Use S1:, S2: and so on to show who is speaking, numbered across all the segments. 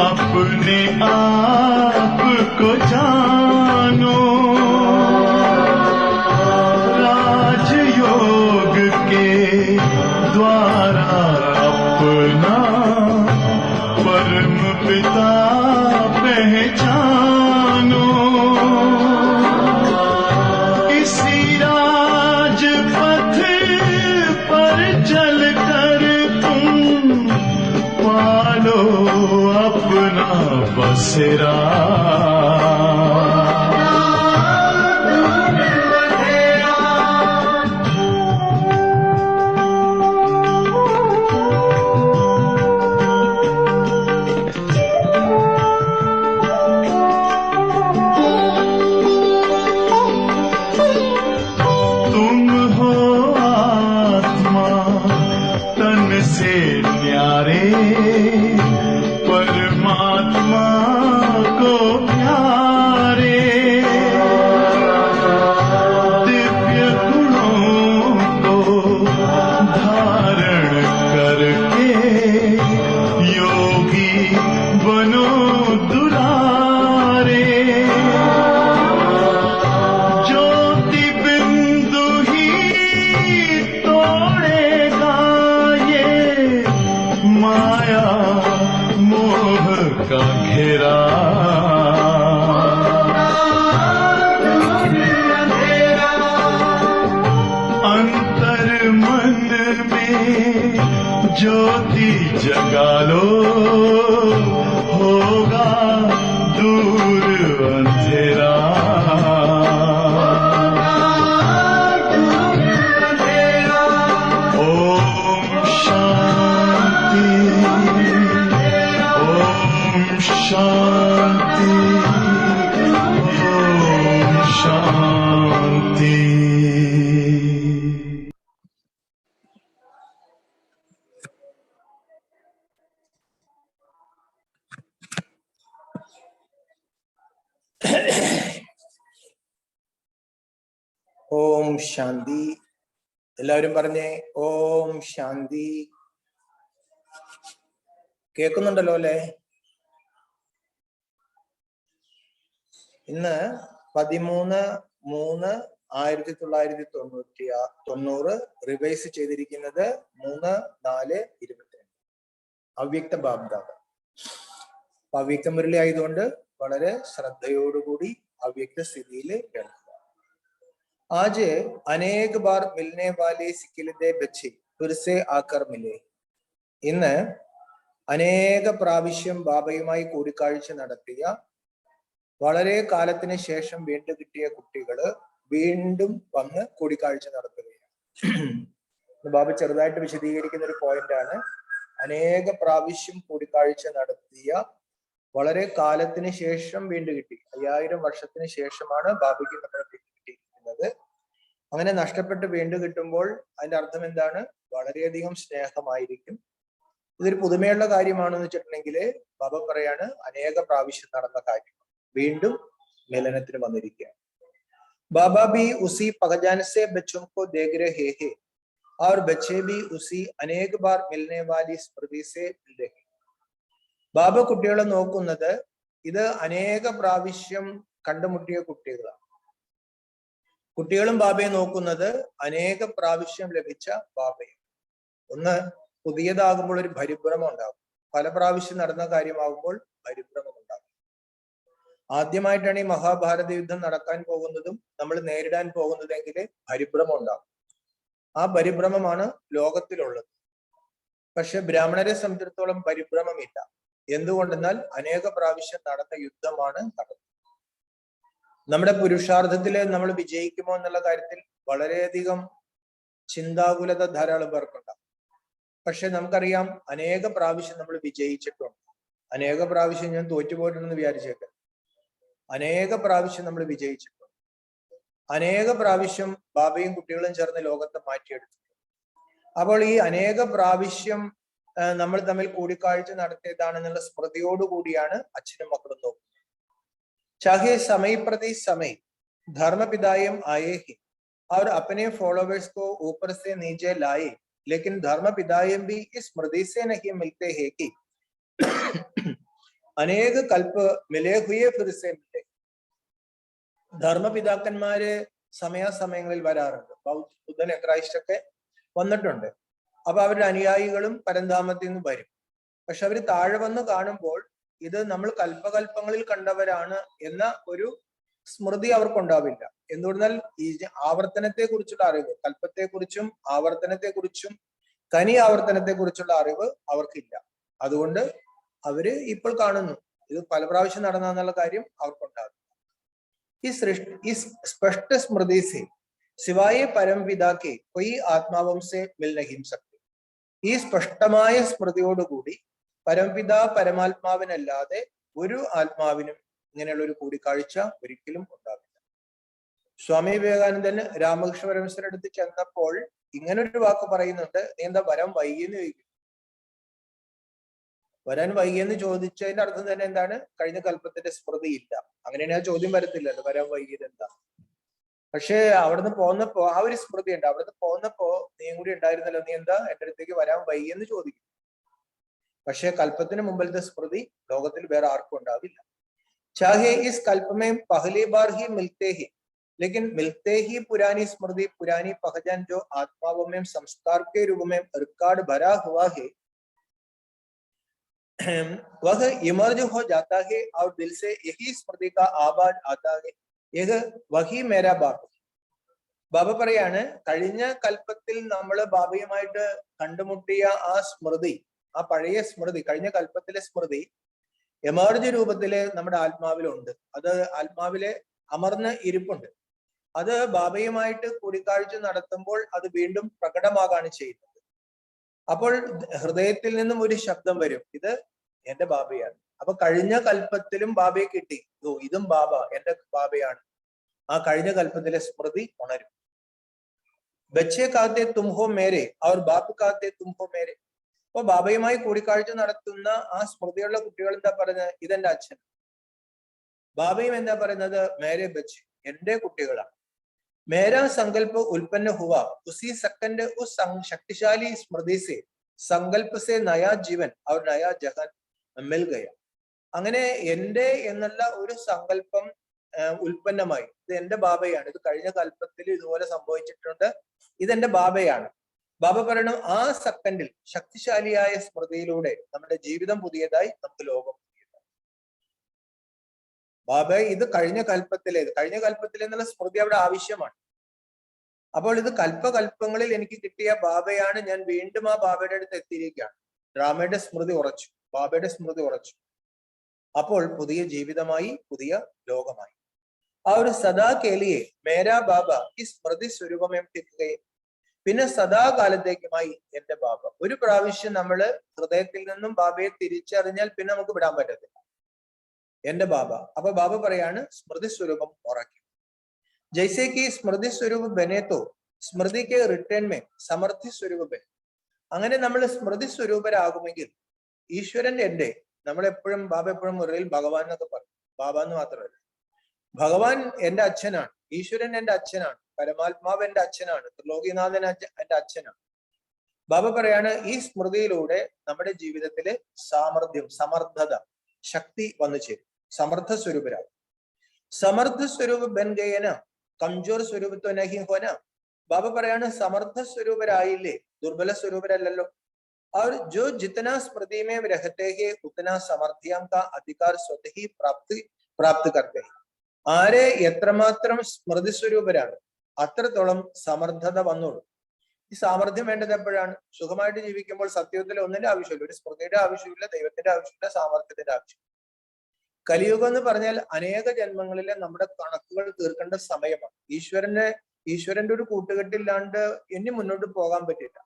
S1: अपने आप को जानो, राजयोग के द्वारा अपना परम पिता पहचानो। इसी राजपथ पर चलकर तुम पालो अपना बसेरा। परमात्मा को प्यारे, दिव्य गुणों को धारण करके योगी बनो दुलारे। ज्योति बिंदु ही तोड़ेगा ये माया मोह का घेरा। अंतर मन में ज्योति जगा लो, होगा दूर अंधेरा। ओम शांति, शांति, ओम शांति।
S2: ഓം ശാന്തി. എല്ലാവരും പറഞ്ഞേ ഓം ശാന്തി. കേൾക്കുന്നുണ്ടല്ലോ അല്ലേ? ഇന്ന് 13/3/1990 റിവൈസ് ചെയ്തിരിക്കുന്നത് 3/4/22 അവ്യക്ത ബാബ്ദാദ. അവ്യക്ത മുരളി ആയതുകൊണ്ട് വളരെ ശ്രദ്ധയോടുകൂടി അവ്യക്ത സ്ഥിതിയിൽ കേൾക്കുക. आज अनेक बार मिलने वाले सिकिलदे बच्चे फिर से आकर मिले. ഇന്ന് അനേക പ്രാവശ്യം ബാബയുമായി കൂടിക്കാഴ്ച നടത്തിയ വളരെ കാലത്തിന് ശേഷം വീണ്ടും കിട്ടിയ കുട്ടികള് വീണ്ടും വന്ന് കൂടിക്കാഴ്ച നടത്തുകയാണ്. ബാബ ചെറുതായിട്ട് വിശദീകരിക്കുന്ന ഒരു പോയിന്റ് ആണ്. അനേക പ്രാവശ്യം കൂടിക്കാഴ്ച നടത്തിയ വളരെ കാലത്തിന് ശേഷം വീണ്ടും കിട്ടി. 5000 വർഷത്തിന് ശേഷമാണ് ബാബയ്ക്ക് നമ്മളെ കിട്ടിയിരിക്കുന്നത്. അങ്ങനെ നഷ്ടപ്പെട്ട് വീണ്ടും കിട്ടുമ്പോൾ അതിന്റെ അർത്ഥം എന്താണ്? വളരെയധികം സ്നേഹമായിരിക്കും. ഇതൊരു പുതുമയുള്ള കാര്യമാണെന്ന് വെച്ചിട്ടുണ്ടെങ്കിൽ ബാബ പറയാണ് അനേക പ്രാവശ്യം നടന്ന കാര്യം വീണ്ടും മിലനത്തിന് വന്നിരിക്കുകയാണ്. ബാബ भी उसी पहचान से बच्चों को देख रहे हैं और बच्चे भी उसी अनेक बार मिलने वाली स्मृति से मिल रहे हैं. ബാബ കുട്ടികളെ നോക്കുന്നത് ഇത് അനേക പ്രാവശ്യം കണ്ടുമുട്ടിയ കുട്ടികളാണ്. കുട്ടികളും ബാബയെ നോക്കുന്നത് അനേക പ്രാവശ്യം ലഭിച്ച ബാബയെ. ഒന്ന് പുതിയതാകുമ്പോൾ ഒരു പരിഭ്രമം ഉണ്ടാകും. പല പ്രാവശ്യം നടന്ന കാര്യമാകുമ്പോൾ പരിഭ്രമം ഉണ്ടാകും. ആദ്യമായിട്ടാണ് ഈ മഹാഭാരത യുദ്ധം നടക്കാൻ പോകുന്നതും നമ്മൾ നേരിടാൻ പോകുന്നതെങ്കിൽ പരിഭ്രമം ഉണ്ടാകും. ആ പരിഭ്രമമാണ് ലോകത്തിലുള്ളത്. പക്ഷെ ബ്രാഹ്മണരെ സംബന്ധിച്ചിടത്തോളം പരിഭ്രമമില്ല. എന്തുകൊണ്ടെന്നാൽ അനേക പ്രാവശ്യം നടന്ന യുദ്ധമാണ് നടന്നത്. നമ്മുടെ പുരുഷാർത്ഥത്തില് നമ്മൾ വിജയിക്കുമോ എന്നുള്ള കാര്യത്തിൽ വളരെയധികം ചിന്താകുലത ധാരാളം പേർക്കുണ്ടാകും. പക്ഷെ നമുക്കറിയാം അനേക പ്രാവശ്യം നമ്മൾ വിജയിച്ചിട്ടുണ്ട്. അനേക പ്രാവശ്യം ഞാൻ തോറ്റുപോയിട്ടുണ്ടെന്ന് വിചാരിച്ചേക്കാം. അനേക പ്രാവശ്യം നമ്മൾ വിജയിച്ചിട്ടുണ്ട്. അനേക പ്രാവശ്യം ബാബയും കുട്ടികളും ചേർന്ന് ലോകത്തെ മാറ്റിയെടുത്തു. അപ്പോൾ ഈ അനേക പ്രാവശ്യം നമ്മൾ തമ്മിൽ കൂടിക്കാഴ്ച നടത്തിയതാണെന്നുള്ള സ്മൃതിയോടുകൂടിയാണ് അച്ഛനും മക്കളും നോക്കുന്നത്. चाहे समय प्रति समय धर्म पिदायम आए ही और अपने फॉलोवर्स को ऊपर से नीचे लाए, लेकिन धर्म पिदायम भी इस स्मृति से नहीं मिलते हैं कि അനേക കൽപ്പ് മിലേ ഹുയേ ഫിർസേ മിലേ. ധർമ്മപിതാക്കന്മാര് സമയാസമയങ്ങളിൽ വരാറുണ്ട്. ബുദ്ധൻ ക്രൈസ്റ്റൊക്കെ വന്നിട്ടുണ്ട്. അപ്പൊ അവരുടെ അനുയായികളും പരന്താമത്തിൽ നിന്ന് വരും. പക്ഷെ അവര് താഴെ വന്ന് കാണുമ്പോൾ ഇത് നമ്മൾ കൽപ്പകൽപ്പങ്ങളിൽ കണ്ടവരാണ് എന്ന ഒരു സ്മൃതി അവർക്കുണ്ടാവില്ല. എന്തുകൊണ്ടാൽ ഈ ആവർത്തനത്തെ കുറിച്ചുള്ള അറിവ്, കൽപ്പത്തെക്കുറിച്ചും ആവർത്തനത്തെക്കുറിച്ചും തനി ആവർത്തനത്തെക്കുറിച്ചുള്ള അറിവ് അവർക്കില്ല. അതുകൊണ്ട് അവര് ഇപ്പോൾ കാണുന്നു ഇത് പല പ്രാവശ്യം നടന്നുള്ള കാര്യം അവർക്കുണ്ടാകും. ഈ സ്പഷ്ട സ്മൃതി സെ സിവായ പരംപിതാ കെ കൊയ് ആത്മാവം സെ മിൽ നഹീ സക്തി. ഈ സ്പഷ്ടമായ സ്മൃതിയോടുകൂടി പരംപിതാ പരമാത്മാവിനല്ലാതെ ഒരു ആത്മാവിനും ഇങ്ങനെയുള്ള ഒരു കൂടിക്കാഴ്ച ഒരിക്കലും ഉണ്ടാവില്ല. സ്വാമി വിവേകാനന്ദൻ രാമകൃഷ്ണ പരമേശ്വരന്റെ അടുത്ത് ചെന്നപ്പോൾ ഇങ്ങനൊരു വാക്ക് പറയുന്നുണ്ട്, നീ എന്താ വരാൻ വൈകിയെന്ന് ചോദിക്കും. വരാൻ വൈകിയെന്ന് ചോദിച്ചതിന്റെ അർത്ഥം തന്നെ എന്താണ്? കഴിഞ്ഞ കൽപ്പത്തിന്റെ സ്മൃതി ഇല്ല. അങ്ങനെയാണ് ആ ചോദ്യം വരത്തില്ലല്ലോ, വരാൻ വൈകിയത് എന്താ. പക്ഷെ അവിടുന്ന് പോന്നപ്പോ ആ ഒരു സ്മൃതി ഉണ്ട്. അവിടുന്ന് പോന്നപ്പോ നീയും കൂടി ഉണ്ടായിരുന്നല്ലോ, നീ എന്താ എന്റെ അടുത്തേക്ക് വരാൻ വൈകിയെന്ന് ചോദിക്കും. പക്ഷെ കൽപ്പത്തിന് മുമ്പിലത്തെ സ്മൃതി ലോകത്തിൽ വേറെ ആർക്കും ഉണ്ടാവില്ല. ചാഹെ ഇസ് കൽപ്പമേ പഹലി ബാർ ഹി മിൽത്തെ ഹി लेकिन मिलते ही पुरानी स्मृति पुरानी पहचान जो आत्माओं में संस्कार के रूप में रिकॉर्ड भरा हुआ है वह इमर्ज हो जाता है और दिल से यही स्मृति का आवाज आता है, यह वही मेरा बाप. ബാബ പറയാണ്, കഴിഞ്ഞ കൽപ്പത്തിൽ നമ്മൾ ബാബയുമായിട്ട് കണ്ടുമുട്ടിയ ആ സ്മൃതി, ആ പഴയ സ്മൃതി, കഴിഞ്ഞ കൽപ്പത്തിലെ സ്മൃതി എമർജ് രൂപത്തില് നമ്മുടെ ആത്മാവിലുണ്ട്. അത് ആത്മാവിലെ അമർന്ന് ഇരിപ്പുണ്ട്. അത് ബാബയുമായിട്ട് കൂടിക്കാഴ്ച നടത്തുമ്പോൾ അത് വീണ്ടും പ്രകടമാകാണ് ചെയ്യുന്നത്. അപ്പോൾ ഹൃദയത്തിൽ നിന്നും ഒരു ശബ്ദം വരും, ഇത് എന്റെ ബാബയാണ്. അപ്പൊ കഴിഞ്ഞ കൽപ്പത്തിലും ബാബയെ കിട്ടി, ഓ ഇതും ബാബ എന്റെ ബാബയാണ്. ആ കഴിഞ്ഞ കൽപ്പത്തിലെ സ്മൃതി ഉണരും. ബച്ചെ കാത്തെ തുംഹോ മേരെ അവർ ബാപ്പ് കാത്തെ തുംഹോ മേരെ. അപ്പൊ ബാബയുമായി കൂടിക്കാഴ്ച നടത്തുന്ന ആ സ്മൃതിയുള്ള കുട്ടികൾ എന്താ പറയുന്നത്? ഇതെന്റെ അച്ഛൻ. ബാബയും എന്താ പറയുന്നത്? മേരെ ബച്ച്, എന്റെ കുട്ടികളാണ്. മേരാ സങ്കല്പ ഉൽപ്പന്ന ഹുവ ഉസി സെക്കൻഡ് ഉസ് ശക്തിശാലി സ്മൃതി സെ സങ്കല്പ സെ നയാ ജീവൻ അവർ നയാ ജഹാൻ മിൽ ഗയ. അങ്ങനെ എന്റെ എന്നുള്ള ഒരു സങ്കല്പം ഉൽപ്പന്നമായി, ഇത് എന്റെ ബാബയാണ്, ഇത് കഴിഞ്ഞ കൽപ്പത്തിൽ ഇതുപോലെ സംഭവിച്ചിട്ടുണ്ട്, ഇതെന്റെ ബാബയാണ്. ബാബ പറയണു, ആ സെക്കൻഡിൽ ശക്തിശാലിയായ സ്മൃതിയിലൂടെ നമ്മുടെ ജീവിതം പുതിയതായി, നമുക്ക് ലോകം പുതിയതായി. ബാബ ഇത് കഴിഞ്ഞ കൽപ്പത്തിലെ എന്നുള്ള സ്മൃതി അവിടെ ആവശ്യമാണ്. അപ്പോൾ ഇത് കൽപ്പകൽപ്പങ്ങളിൽ എനിക്ക് കിട്ടിയ ബാബയാണ്, ഞാൻ വീണ്ടും ആ ബാബയുടെ അടുത്ത് എത്തിയിരിക്കുകയാണ്. ഡ്രാമയുടെ സ്മൃതി ഉറച്ചു, ബാബയുടെ സ്മൃതി ഉറച്ചു. അപ്പോൾ പുതിയ ജീവിതമായി, പുതിയ ലോകമായി. ആ ഒരു സദാ കേലിയെ മേരാ ബാബ ഈ സ്മൃതി സ്വരൂപമേ ടിക്കുകയും പിന്നെ സദാകാലത്തേക്കുമായി എന്റെ ബാബ. ഒരു പ്രാവശ്യം നമ്മള് ഹൃദയത്തിൽ നിന്നും ബാബയെ തിരിച്ചറിഞ്ഞാൽ പിന്നെ നമുക്ക് വിടാൻ പറ്റത്തില്ല, എന്റെ ബാബ. അപ്പൊ ബാബ പറയാണ്, സ്മൃതി സ്വരൂപം ഉറക്കും. ജൈസേ കി സ്മൃതി സ്വരൂപ ബനേത്തോ സ്മൃതി കെ റിട്ടേൺ മേ സമർത്ഥി സ്വരൂപ ബൻ. അങ്ങനെ നമ്മൾ സ്മൃതി സ്വരൂപരാകുമെങ്കിൽ ഈശ്വരൻ എന്റെ, നമ്മളെപ്പോഴും ബാബ എപ്പോഴും മുറിയിൽ ഭഗവാൻ എന്നൊക്കെ പറയും. ബാബ എന്ന് മാത്രമല്ല, ഭഗവാൻ എന്റെ അച്ഛനാണ്, ഈശ്വരൻ എന്റെ അച്ഛനാണ്, പരമാത്മാവ് എന്റെ അച്ഛനാണ്, ത്രിലോകിനാഥൻ എന്റെ അച്ഛനാണ്. ബാബ പറയാണ്, ഈ സ്മൃതിയിലൂടെ നമ്മുടെ ജീവിതത്തിലെ സാമർഥ്യം, സമർത്ഥത, ശക്തി വന്നു ചേരും. സമർത്ഥ സ്വരൂപരാകും. സമർത്ഥ സ്വരൂപ ബൻ ഗയന കംജോർ സ്വരൂപത്വ നഹി ഹോന. ബാബ പറയാണ്, സമർത്ഥ സ്വരൂപരായില്ലേ, ദുർബല സ്വരൂപരല്ലല്ലോ. और जो जितना स्मृति में रहते हैं उतना सामर्थ्यम का अधिकार स्वतः ही प्राप्त करते हैं. ആരെ എത്രമാത്രം സ്മൃതി സ്വരൂപരാണ് അത്രത്തോളം സമർത്ഥത വന്നോളൂ. ഈ സാമർഥ്യം വേണ്ടത് എപ്പോഴാണ്? സുഖമായിട്ട് ജീവിക്കുമ്പോൾ സത്യത്തിൽ ഒന്നിന്റെ ആവശ്യമില്ല, ഒരു സ്മൃതിയുടെ ആവശ്യമില്ല, ദൈവത്തിന്റെ ആവശ്യമില്ല, സാമർത്ഥ്യത്തിന്റെ ആവശ്യം. കലിയുഗം എന്ന് പറഞ്ഞാൽ അനേക ജന്മങ്ങളിലെ നമ്മുടെ കണക്കുകൾ തീർക്കേണ്ട സമയമാണ്. ഈശ്വരന്റെ ഒരു കൂട്ടുകെട്ടില്ലാണ്ട് ഇനി മുന്നോട്ട് പോകാൻ പറ്റില്ല.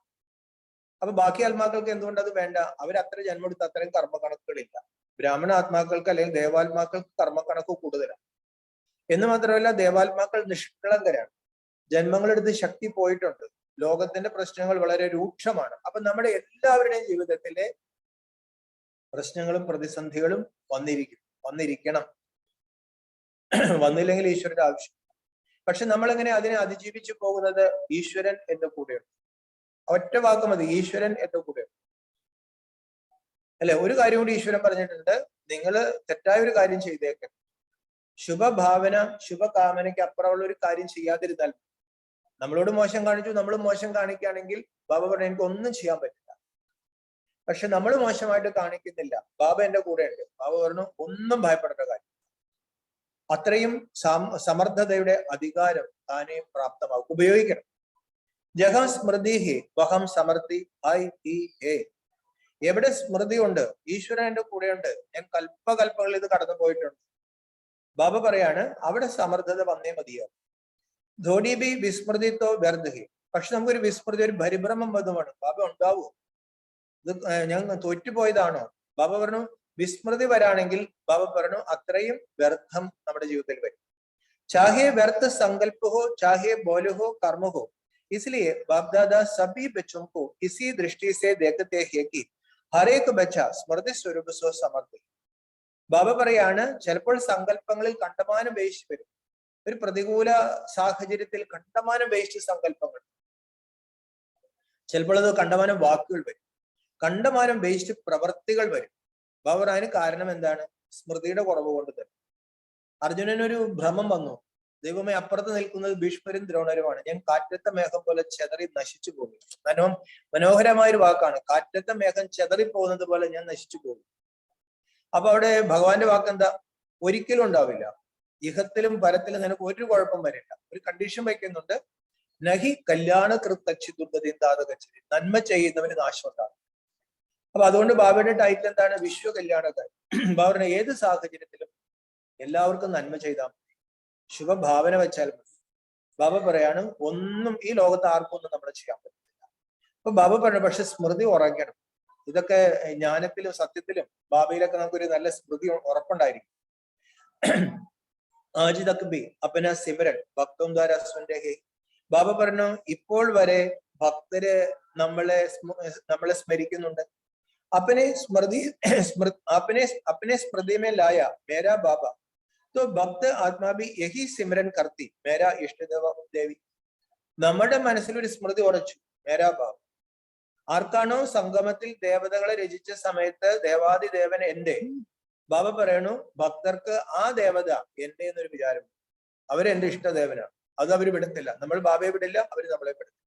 S2: അപ്പൊ ബാക്കി ആത്മാക്കൾക്ക് എന്തുകൊണ്ട് അത് വേണ്ട? അവർ അത്ര ജന്മം എടുത്ത് അത്രയും കർമ്മക്കണക്കുകളില്ല. ബ്രാഹ്മണ ആത്മാക്കൾക്ക് അല്ലെങ്കിൽ ദേവാത്മാക്കൾക്ക് കർമ്മക്കണക്ക് കൂടുതലാണ്. എന്ന് മാത്രമല്ല, ദേവാത്മാക്കൾ നിഷ്കളങ്കരാണ്. ജന്മങ്ങളെടുത്ത് ശക്തി പോയിട്ടുണ്ട്. ലോകത്തിന്റെ പ്രശ്നങ്ങൾ വളരെ രൂക്ഷമാണ്. അപ്പൊ നമ്മുടെ എല്ലാവരുടെയും ജീവിതത്തിലെ പ്രശ്നങ്ങളും പ്രതിസന്ധികളും വന്നിരിക്കണം. വന്നില്ലെങ്കിൽ ഈശ്വരന്റെ ആവശ്യം. പക്ഷെ നമ്മൾ എങ്ങനെ അതിനെ അതിജീവിച്ചു പോകുന്നത്? ഈശ്വരൻ എന്റെ കൂടെയുണ്ട്. ഒറ്റ വാക്ക് മതി, ഈശ്വരൻ എന്റെ കൂടെയുണ്ട്. അല്ലെ? ഒരു കാര്യം കൂടി ഈശ്വരൻ പറഞ്ഞിട്ടുണ്ട്, നിങ്ങൾ തെറ്റായ ഒരു കാര്യം ചെയ്തേക്കരുത്. ശുഭഭാവന ശുഭകാമനയ്ക്ക് അപ്പുറമുള്ള ഒരു കാര്യം ചെയ്യാതിരുന്നാൽ, നമ്മളോട് മോശം കാണിച്ചു, നമ്മൾ മോശം കാണിക്കുകയാണെങ്കിൽ ബാബ പറഞ്ഞു എനിക്ക് ഒന്നും ചെയ്യാൻ പറ്റില്ല. പക്ഷെ നമ്മൾ മോശമായിട്ട് കാണിക്കുന്നില്ല, ബാബ എന്റെ കൂടെ ഉണ്ട്. ബാബ പറഞ്ഞു ഒന്നും ഭയപ്പെടേണ്ട കാര്യം, അത്രയും സമർത്ഥതയുടെ അധികാരം താനെ പ്രാപ്തമാകും, ഉപയോഗിക്കണം. ജഹം സ്മൃതി ഹേ വഹം സമൃദ്ധി ഹായ് ഹി ഹേ. എവിടെ സ്മൃതി ഉണ്ട്, ഈശ്വരൻ എന്റെ കൂടെയുണ്ട്, ഞാൻ കൽപ്പകൽപ്പകൾ ഇത് കടന്നു പോയിട്ടുണ്ട്. ബാബ പറയാണ് അവിടെ സമർത്ഥത വന്നേ മതിയാകും. ധോണി ബി വിസ്മൃതിത്വ വ്യർത്ഥഹി. പക്ഷെ നമുക്കൊരു വിസ്മൃതി, ഒരു പരിഭ്രമം വധമാണ്. ബാബ ഉണ്ടാവോ, ഇത് ഞാൻ തോറ്റുപോയതാണോ? ബാബ പറഞ്ഞു വിസ്മൃതി വരാണെങ്കിൽ ബാബ പറഞ്ഞു അത്രയും വ്യർത്ഥം നമ്മുടെ ജീവിതത്തിൽ വരും. ചാഹേ വ്യർത്ഥ സങ്കല്പ ഹോ ചാഹേ ബോല ഹോ കർമ്മ ഹോ, इसलिए बाप दादा सभी बच्चों को इसी दृष्टि से देखते हैं कि हर एक बच्चा स्मृति स्वरूप सो समर्थ. ബാബ പറയാണ് ചിലപ്പോൾ സങ്കല്പങ്ങളിൽ കണ്ടമാനം വേസ്റ്റ് വരും. ഒരു പ്രതികൂല സാഹചര്യത്തിൽ കണ്ടമാനം വേസ്റ്റ് സങ്കല്പങ്ങൾ, ചിലപ്പോൾ അത് കണ്ടമാനം വാക്കുകൾ വരും, കണ്ടമാനം വേസ്റ്റ് പ്രവർത്തികൾ വരും. ബാബ അതിന് കാരണം എന്താണ്? സ്മൃതിയുടെ കുറവ് കൊണ്ട് തന്നെ. അർജുനനൊരു ഭ്രമം വന്നു, ദൈവമേ അപ്പുറത്ത് നിൽക്കുന്നത് ഭീഷ്മരും ദ്രോണരുമാണ്, ഞാൻ കാറ്റത്തെ മേഘം പോലെ ചെതറി നശിച്ചു പോകും. മനോഹരമായ ഒരു വാക്കാണ്, കാറ്റത്തെ മേഘം ചെതറി പോകുന്നത് പോലെ ഞാൻ നശിച്ചു പോകും. അപ്പൊ അവിടെ ഭഗവാന്റെ വാക്ക് എന്താ? ഒരിക്കലും ഉണ്ടാവില്ല, ഇഹത്തിലും പരത്തിലും നിനക്ക് ഒരു കുഴപ്പം വരില്ല. ഒരു കണ്ടീഷൻ വയ്ക്കുന്നുണ്ട്, നഹി കല്യാണ കൃത്തച്ഛിദുർഗതിന്താതകച്ചി, നന്മ ചെയ്യുന്നവന് നാശം ഉണ്ടാകും. അപ്പൊ അതുകൊണ്ട് ബാബയുടെ ടൈറ്റിൽ എന്താണ്? വിശ്വ കല്യാണക്കാരൻ. ബാബയുടെ ഏത് സാഹചര്യത്തിലും എല്ലാവർക്കും നന്മ ചെയ്താൽ മതി, ശുഭഭാവന വെച്ചാൽ മതി. ബാബ പറയാണ് ഒന്നും ഈ ലോകത്ത് ആർക്കും ഒന്നും നമ്മൾ ചെയ്യാൻ പറ്റില്ല. അപ്പൊ ബാബ പറഞ്ഞു പക്ഷെ സ്മൃതി ഉറങ്ങണം. ഇതൊക്കെ ജ്ഞാനത്തിലും സത്യത്തിലും ബാബയിലൊക്കെ നമുക്കൊരു നല്ല സ്മൃതി ഉറപ്പുണ്ടായിരിക്കും. ആജ് തക് ബി അപ്പന സിമരൻ ഭക്തം ദ്വാരാ സ്വന്റെ ഹേ. ബാബ പറഞ്ഞു ഇപ്പോൾ വരെ ഭക്തര് നമ്മളെ സ്മരിക്കുന്നുണ്ട്. അപ്പനെ സ്മൃതി അപ്പനെ സ്മൃതി മേ ലായ മേരാ ബാബ तो भक्त आत्मा भी यही सिमरन करती मेरा इष्ट ദേവി. നമ്മുടെ മനസ്സിൽ ഒരു സ്മൃതി ഉറച്ചു, മേരാ ബാബ. ആർക്കാണോ സംഗമത്തിൽ ദേവതകളെ രചിച്ച സമയത്ത് ദേവാദിദേവൻ എന്റെ, ബാബ പറയണു ഭക്തർക്ക് ആ ദേവത എന്റെ എന്നൊരു വിചാരം, അവരെന്റെ ഇഷ്ടദേവനാണ്. അത് അവർ വിടത്തില്ല, നമ്മൾ ബാബയെ വിടില്ല, അവര് നമ്മളെ വിടത്തില്ല.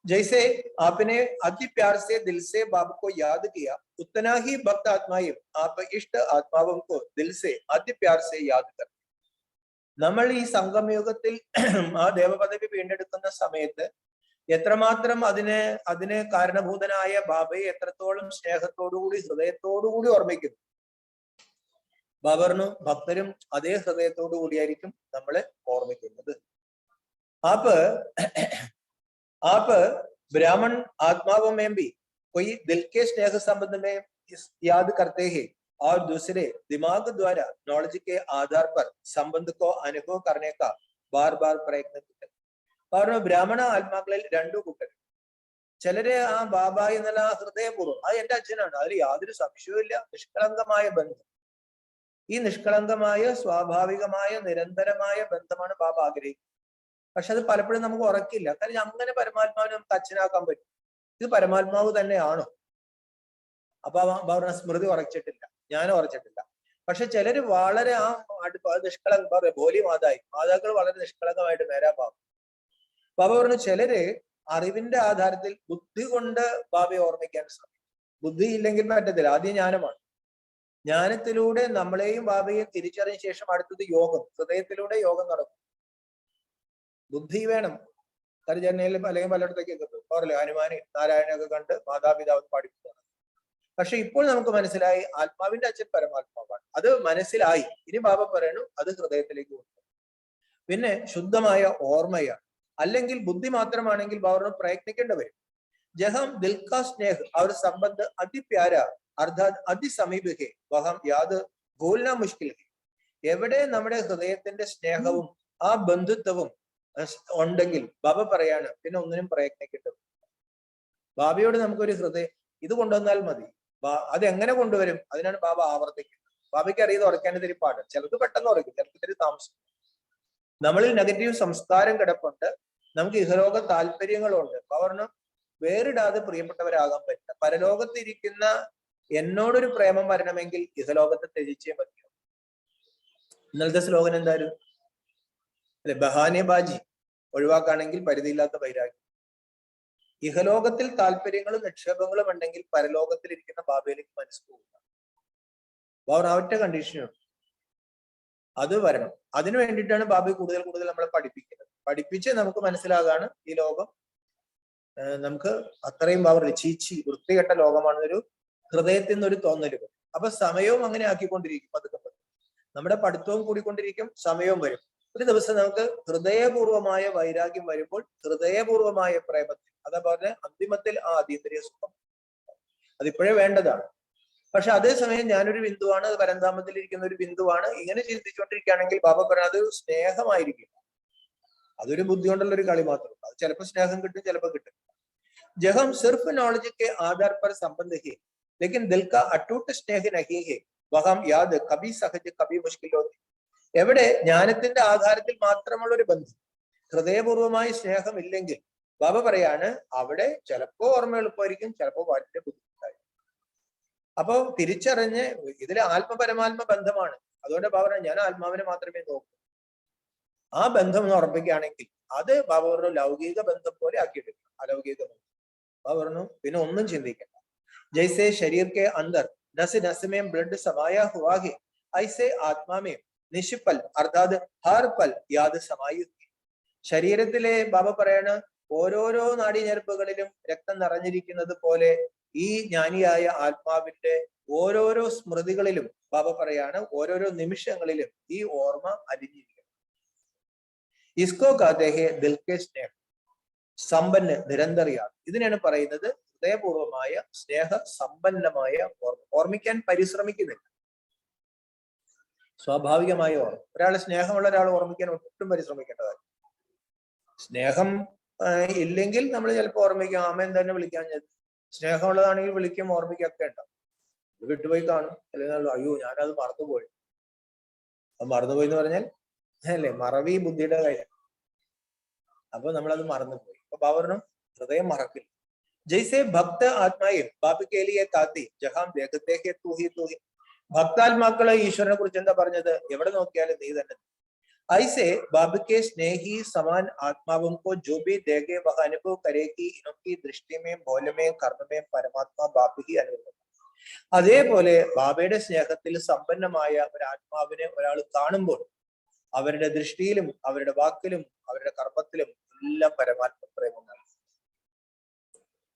S2: जैसे आपने अति प्यार से दिल से बाबा को याद किया, उतना ही भक्त आत्माएं आप इष्ट आत्माओं को दिल से अति प्यार से याद कर. നമ്മൾ ഈ സംഗമയുഗത്തിൽ ആ ദേവപദവി വീണ്ടെടുക്കുന്ന സമയത്ത് എത്രമാത്രം അതിന് കാരണഭൂതനായ ബാബയെ എത്രത്തോളം സ്നേഹത്തോടുകൂടി ഹൃദയത്തോടുകൂടി ഓർമ്മിക്കുന്നു. ബാബ പറഞ്ഞു ഭക്തരും അതേ ഹൃദയത്തോടു കൂടിയായിരിക്കും നമ്മളെ ഓർമ്മിക്കുന്നത്. आप ब्राह्मण आत्माओं में भी कोई दिल के स्नेह संबंध में याद करते हैं और दूसरे दिमाग द्वारा नॉलेज के आधार पर संबंध को अनुभव करने का बार बार प्रयत्न करते. കാരണം ബ്രാഹ്മണ ആത്മാക്കളിൽ രണ്ടു കൂട്ടർ, ചിലര് ആ ബാബ എന്നുള്ള ഹൃദയപൂർവ്വം അത് എന്റെ അച്ഛനാണ്, അതിൽ യാതൊരു സംശയവുമില്ല, നിഷ്കളങ്കമായ ബന്ധം. ഈ നിഷ്കളങ്കമായ സ്വാഭാവികമായ നിരന്തരമായ ബന്ധമാണ് ബാബ ആഗ്രഹിക്കുന്നത്. പക്ഷെ അത് പലപ്പോഴും നമുക്ക് ഉറക്കില്ല. കാരണം അങ്ങനെ പരമാത്മാവിനെ നമുക്ക് അച്ഛനാക്കാൻ പറ്റും. ഇത് പരമാത്മാവ് തന്നെയാണോ? അപ്പൊ പറഞ്ഞ സ്മൃതി ഉറച്ചിട്ടില്ല, ജ്ഞാനം ഉറച്ചിട്ടില്ല. പക്ഷെ ചിലര് വളരെ ആ നിഷ്കളങ്ക ഭോലി മാതാക്കൾ വളരെ നിഷ്കളങ്കമായിട്ട് മേരാ ബാബ. ബാബ പറഞ്ഞു ചിലര് അറിവിന്റെ ആധാരത്തിൽ ബുദ്ധി കൊണ്ട് ബാബയെ ഓർമ്മിക്കാൻ ശ്രമിക്കും. ബുദ്ധി ഇല്ലെങ്കിൽ പറ്റത്തില്ല, ആദ്യം ജ്ഞാനമാണ്. ജ്ഞാനത്തിലൂടെ നമ്മളെയും ബാബയെയും തിരിച്ചറിഞ്ഞ ശേഷം അടുത്തത് യോഗം, ഹൃദയത്തിലൂടെ യോഗം നടക്കും. ബുദ്ധി വേണം. കരുജന്നയിൽ അല്ലെങ്കിൽ പലയിടത്തേക്കൊക്കെ പോരല്ലേ, ഹനുമാനെ നാരായണയൊക്കെ കണ്ട് മാതാപിതാവ് പഠിക്കുന്നതാണ്. പക്ഷെ ഇപ്പോൾ നമുക്ക് മനസ്സിലായി ആത്മാവിന്റെ അച്ഛൻ പരമാത്മാവാണ്. അത് മനസ്സിലായി. ഇനി ബാബ പറയണു അത് ഹൃദയത്തിലേക്ക് കൊണ്ടുപോകും. പിന്നെ ശുദ്ധമായ ഓർമ്മയാണ്. അല്ലെങ്കിൽ ബുദ്ധി മാത്രമാണെങ്കിൽ ബാബ പ്രയത്നിക്കേണ്ടി വരും. ജഹം ദിൽ കാ സ്നേഹ് അവർ സംബന്ധ അതിപ്യാര അർത്ഥാത് അതിസമീപ് ഹെ വഹം യാത് ഭൂൽന മുഷ്കിൽ ഹെ. എവിടെ നമ്മുടെ ഹൃദയത്തിന്റെ സ്നേഹവും ആ ബന്ധുത്വവും ഉണ്ടെങ്കിൽ ബാബ പറയാണ് പിന്നെ ഒന്നിനും പ്രയത്നിക്കേണ്ടത്. ബാബയോട് നമുക്കൊരു ഹൃദയം ഇത് കൊണ്ടുവന്നാൽ മതി. അതെങ്ങനെ കൊണ്ടുവരും? അതിനാണ് ബാബ ആവർത്തിക്കുന്നത്. ബാബയ്ക്ക് അറിയത് ഉറക്കേണ്ടതിരി പാട്. ചിലത് പെട്ടെന്ന് ഉറക്കും, ചിലർക്ക് ഇത്തിരി താമസം. നമ്മളിൽ നെഗറ്റീവ് സംസ്കാരം കിടപ്പുണ്ട്, നമുക്ക് ഇഹലോക താല്പര്യങ്ങളുണ്ട്. പറഞ്ഞു വേറിടാതെ പ്രിയപ്പെട്ടവരാകാൻ പറ്റില്ല. പരലോകത്തിരിക്കുന്ന എന്നോടൊരു പ്രേമം വരണമെങ്കിൽ ഇഹലോകത്തെ ത്യജിച്ചേ മതിയോ. ഇന്നലത്തെ ശ്ലോകൻ എന്തായിരുന്നു അല്ലെ? ബഹാനെ ബാജി ഒഴിവാക്കുകയാണെങ്കിൽ പരിധിയില്ലാത്ത വൈരാഗ്യം. ഇഹലോകത്തിൽ താല്പര്യങ്ങളും നിക്ഷേപങ്ങളും ഉണ്ടെങ്കിൽ പരലോകത്തിൽ ഇരിക്കുന്ന ബാബയിലേക്ക് മനസ്സ് പോകുക. അവർ ആ ഒറ്റ കണ്ടീഷനുണ്ട്, അത് വരണം. അതിനു വേണ്ടിയിട്ടാണ് ബാബ കൂടുതൽ കൂടുതൽ നമ്മളെ പഠിപ്പിക്കുന്നത്. പഠിപ്പിച്ച് നമുക്ക് മനസ്സിലാകാണ് ഈ ലോകം നമുക്ക് അത്രയും ബാബ ചീച്ചി വൃത്തികെട്ട ലോകമാണെന്നൊരു ഹൃദയത്തിൽ നിന്നൊരു തോന്നലുകൾ. അപ്പൊ സമയവും അങ്ങനെ ആക്കിക്കൊണ്ടിരിക്കും. പതുക്കെ നമ്മുടെ പഠിത്തവും കൂടിക്കൊണ്ടിരിക്കും, സമയവും വരും. ഒരു ദിവസം നമുക്ക് ഹൃദയപൂർവമായ വൈരാഗ്യം വരുമ്പോൾ ഹൃദയപൂർവമായ പ്രേമത്തിൽ, അതേപോലെ അന്തിമത്തിൽ ആ അതീന്ദ്രിയ സുഖം അതിപ്പോഴേ വേണ്ടതാണ്. പക്ഷെ അതേസമയം ഞാനൊരു ബിന്ദുവാണ്, അത് പരന്താമത്തിൽ ഇരിക്കുന്ന ഒരു ബിന്ദുവാണ്, ഇങ്ങനെ ചിന്തിച്ചുകൊണ്ടിരിക്കുകയാണെങ്കിൽ ബാബ പറഞ്ഞ അത് സ്നേഹമായിരിക്കില്ല, അതൊരു ബുദ്ധി കൊണ്ടുള്ള ഒരു കളി മാത്രമേ. അത് ചിലപ്പോൾ സ്നേഹം കിട്ടും, ചിലപ്പോൾ കിട്ടും. ജഹം സിർഫ് നോളജ് के आधार पर संबंध है, लेकिन दिल का अटूट स्नेह नहीं है, वह याद कभी सहज कभी मुश्किल होती. എവിടെ ജ്ഞാനത്തിന്റെ ആധാരത്തിൽ മാത്രമുള്ള ഒരു ബന്ധം, ഹൃദയപൂർവമായ സ്നേഹം ഇല്ലെങ്കിൽ ബാബ പറയാണ് അവിടെ ചിലപ്പോ ഓർമ്മ എളുപ്പമായിരിക്കും, ചിലപ്പോ വളരെ ബുദ്ധിമുട്ടായിരിക്കും. അപ്പൊ തിരിച്ചറിഞ്ഞ് ഇതിലെ ആത്മപരമാത്മ ബന്ധമാണ്. അതുകൊണ്ട് ബാബ പറഞ്ഞു ഞാൻ ആത്മാവിനെ മാത്രമേ നോക്കൂ. ആ ബന്ധം എന്ന് ഉറപ്പിക്കുകയാണെങ്കിൽ അത് ബാബ പറഞ്ഞു ലൗകിക ബന്ധം പോലെ ആക്കിയെടുക്കും, അലൗകിക ബന്ധം. ബാബ പറഞ്ഞു പിന്നെ ഒന്നും ചിന്തിക്കണ്ട. ജൈസെ ശരീർ കെ അന്തർ നസ് നസ് में ब्लड समाया हुआ है, ऐसे आत्मा में നിഷിപ്പൽ അർത്ഥാത് ഹർ പൽ യാത് സമായു. ശരീരത്തിലെ ബാബ പറയണ ഓരോരോ നാഡീഞരമ്പുകളിലും രക്തം നിറഞ്ഞിരിക്കുന്നത് പോലെ ഈ ജ്ഞാനിയായ ആത്മാവിന്റെ ഓരോരോ സ്മൃതികളിലും ബാബ പറയാണ് ഓരോരോ നിമിഷങ്ങളിലും ഈ ഓർമ്മ അലിഞ്ഞിരിക്കണം. ഇസ്കോ കാത്തെ ഹെ ദിൽ കെ സ്നേഹം സമ്പന്ന നിരന്തറിയാണ്. ഇതിനാണ് പറയുന്നത് ഹൃദയപൂർവമായ സ്നേഹ സമ്പന്നമായ ഓർമ്മ. ഓർമ്മിക്കാൻ പരിശ്രമിക്കുന്നില്ല, സ്വാഭാവികമായ ഓർമ്മ. ഒരാളെ സ്നേഹമുള്ള ഒരാൾ ഓർമ്മിക്കാൻ ഒട്ടും പരിശ്രമിക്കേണ്ടതായി. സ്നേഹം ഇല്ലെങ്കിൽ നമ്മൾ ചിലപ്പോൾ ഓർമ്മിക്കും, അമ്മ തന്നെ വിളിക്കാൻ. സ്നേഹമുള്ളതാണെങ്കിൽ വിളിക്കും, ഓർമ്മിക്കൊക്കെ ഉണ്ടാവും. വിട്ടുപോയി കാണും, അല്ലെങ്കിൽ അയ്യോ ഞാനത് മറന്നുപോയി. അത് മറന്നുപോയി എന്ന് പറഞ്ഞാൽ അല്ലേ മറവി ബുദ്ധിയുടെ കാര്യം. അപ്പൊ നമ്മളത് മറന്നുപോയി. അപ്പൊ ബാബറിനും ഹൃദയം മറക്കില്ല. ജയ്സെ ഭക്ത ആത്മായും ബാബിക്കേലിയെ കാത്തി ജഹാം ദേഹത്തേക്ക് തൂഹി തൂഹി. ഭക്താത്മാക്കളെ ഈശ്വരനെ കുറിച്ച് എന്താ പറഞ്ഞത്? എവിടെ നോക്കിയാലും നീ തന്നെ. ऐसे बाबा के स्नेही समान आत्माओं को जो भी देगे वह अनुभव करेगी. इनकी दृष्टि में बोल में कर्म में परमात्मा बाप ही അനുഭവം. അതേപോലെ ബാബയുടെ സ്നേഹത്തിൽ സമ്പന്നമായ ഒരു ആത്മാവിനെ ഒരാൾ കാണുമ്പോൾ അവരുടെ ദൃഷ്ടിയിലും അവരുടെ വാക്കിലും അവരുടെ കർമ്മത്തിലും എല്ലാം പരമാത്മ പ്രേമമാണ്.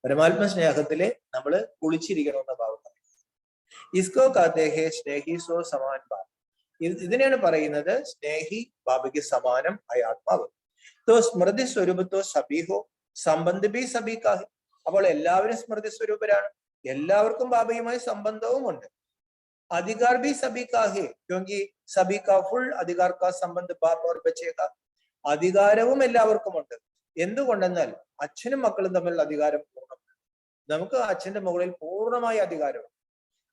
S2: പരമാത്മ സ്നേഹത്തില് നമ്മൾ കുളിച്ചിരിക്കണമെന്ന ഭാവം. ഇസ്കോ കാത്തെ ഹെ സ്നേഹി സോ സമാൻ ബാബ. ഇതിനെയാണ് പറയുന്നത് സ്നേഹി ബാബയ്ക്ക് സമാനം ആയ ആത്മാവ്. തോ സ്മൃതി സ്വരൂപത്തോ സബീഹോ സംബന്ധ ബി സബീകാഹി. അപ്പോൾ എല്ലാവരും സ്മൃതി സ്വരൂപരാണ്, എല്ലാവർക്കും ബാബയുമായി സംബന്ധവും ഉണ്ട്. അധികാർ ബി സബീകാഹി ക്യോങ്കി സബീകാ ഫുൾ അധികാർ കാ സംബന്ധ ബാപ് ഓർ ബച്ചേ കാ. അധികാരവും എല്ലാവർക്കും ഉണ്ട്. എന്തുകൊണ്ടെന്നാൽ അച്ഛനും മക്കളും തമ്മിലുള്ള അധികാരം പൂർണ്ണമാണ്. നമുക്ക് അച്ഛന്റെ മുകളിൽ പൂർണ്ണമായ അധികാരമുണ്ട്.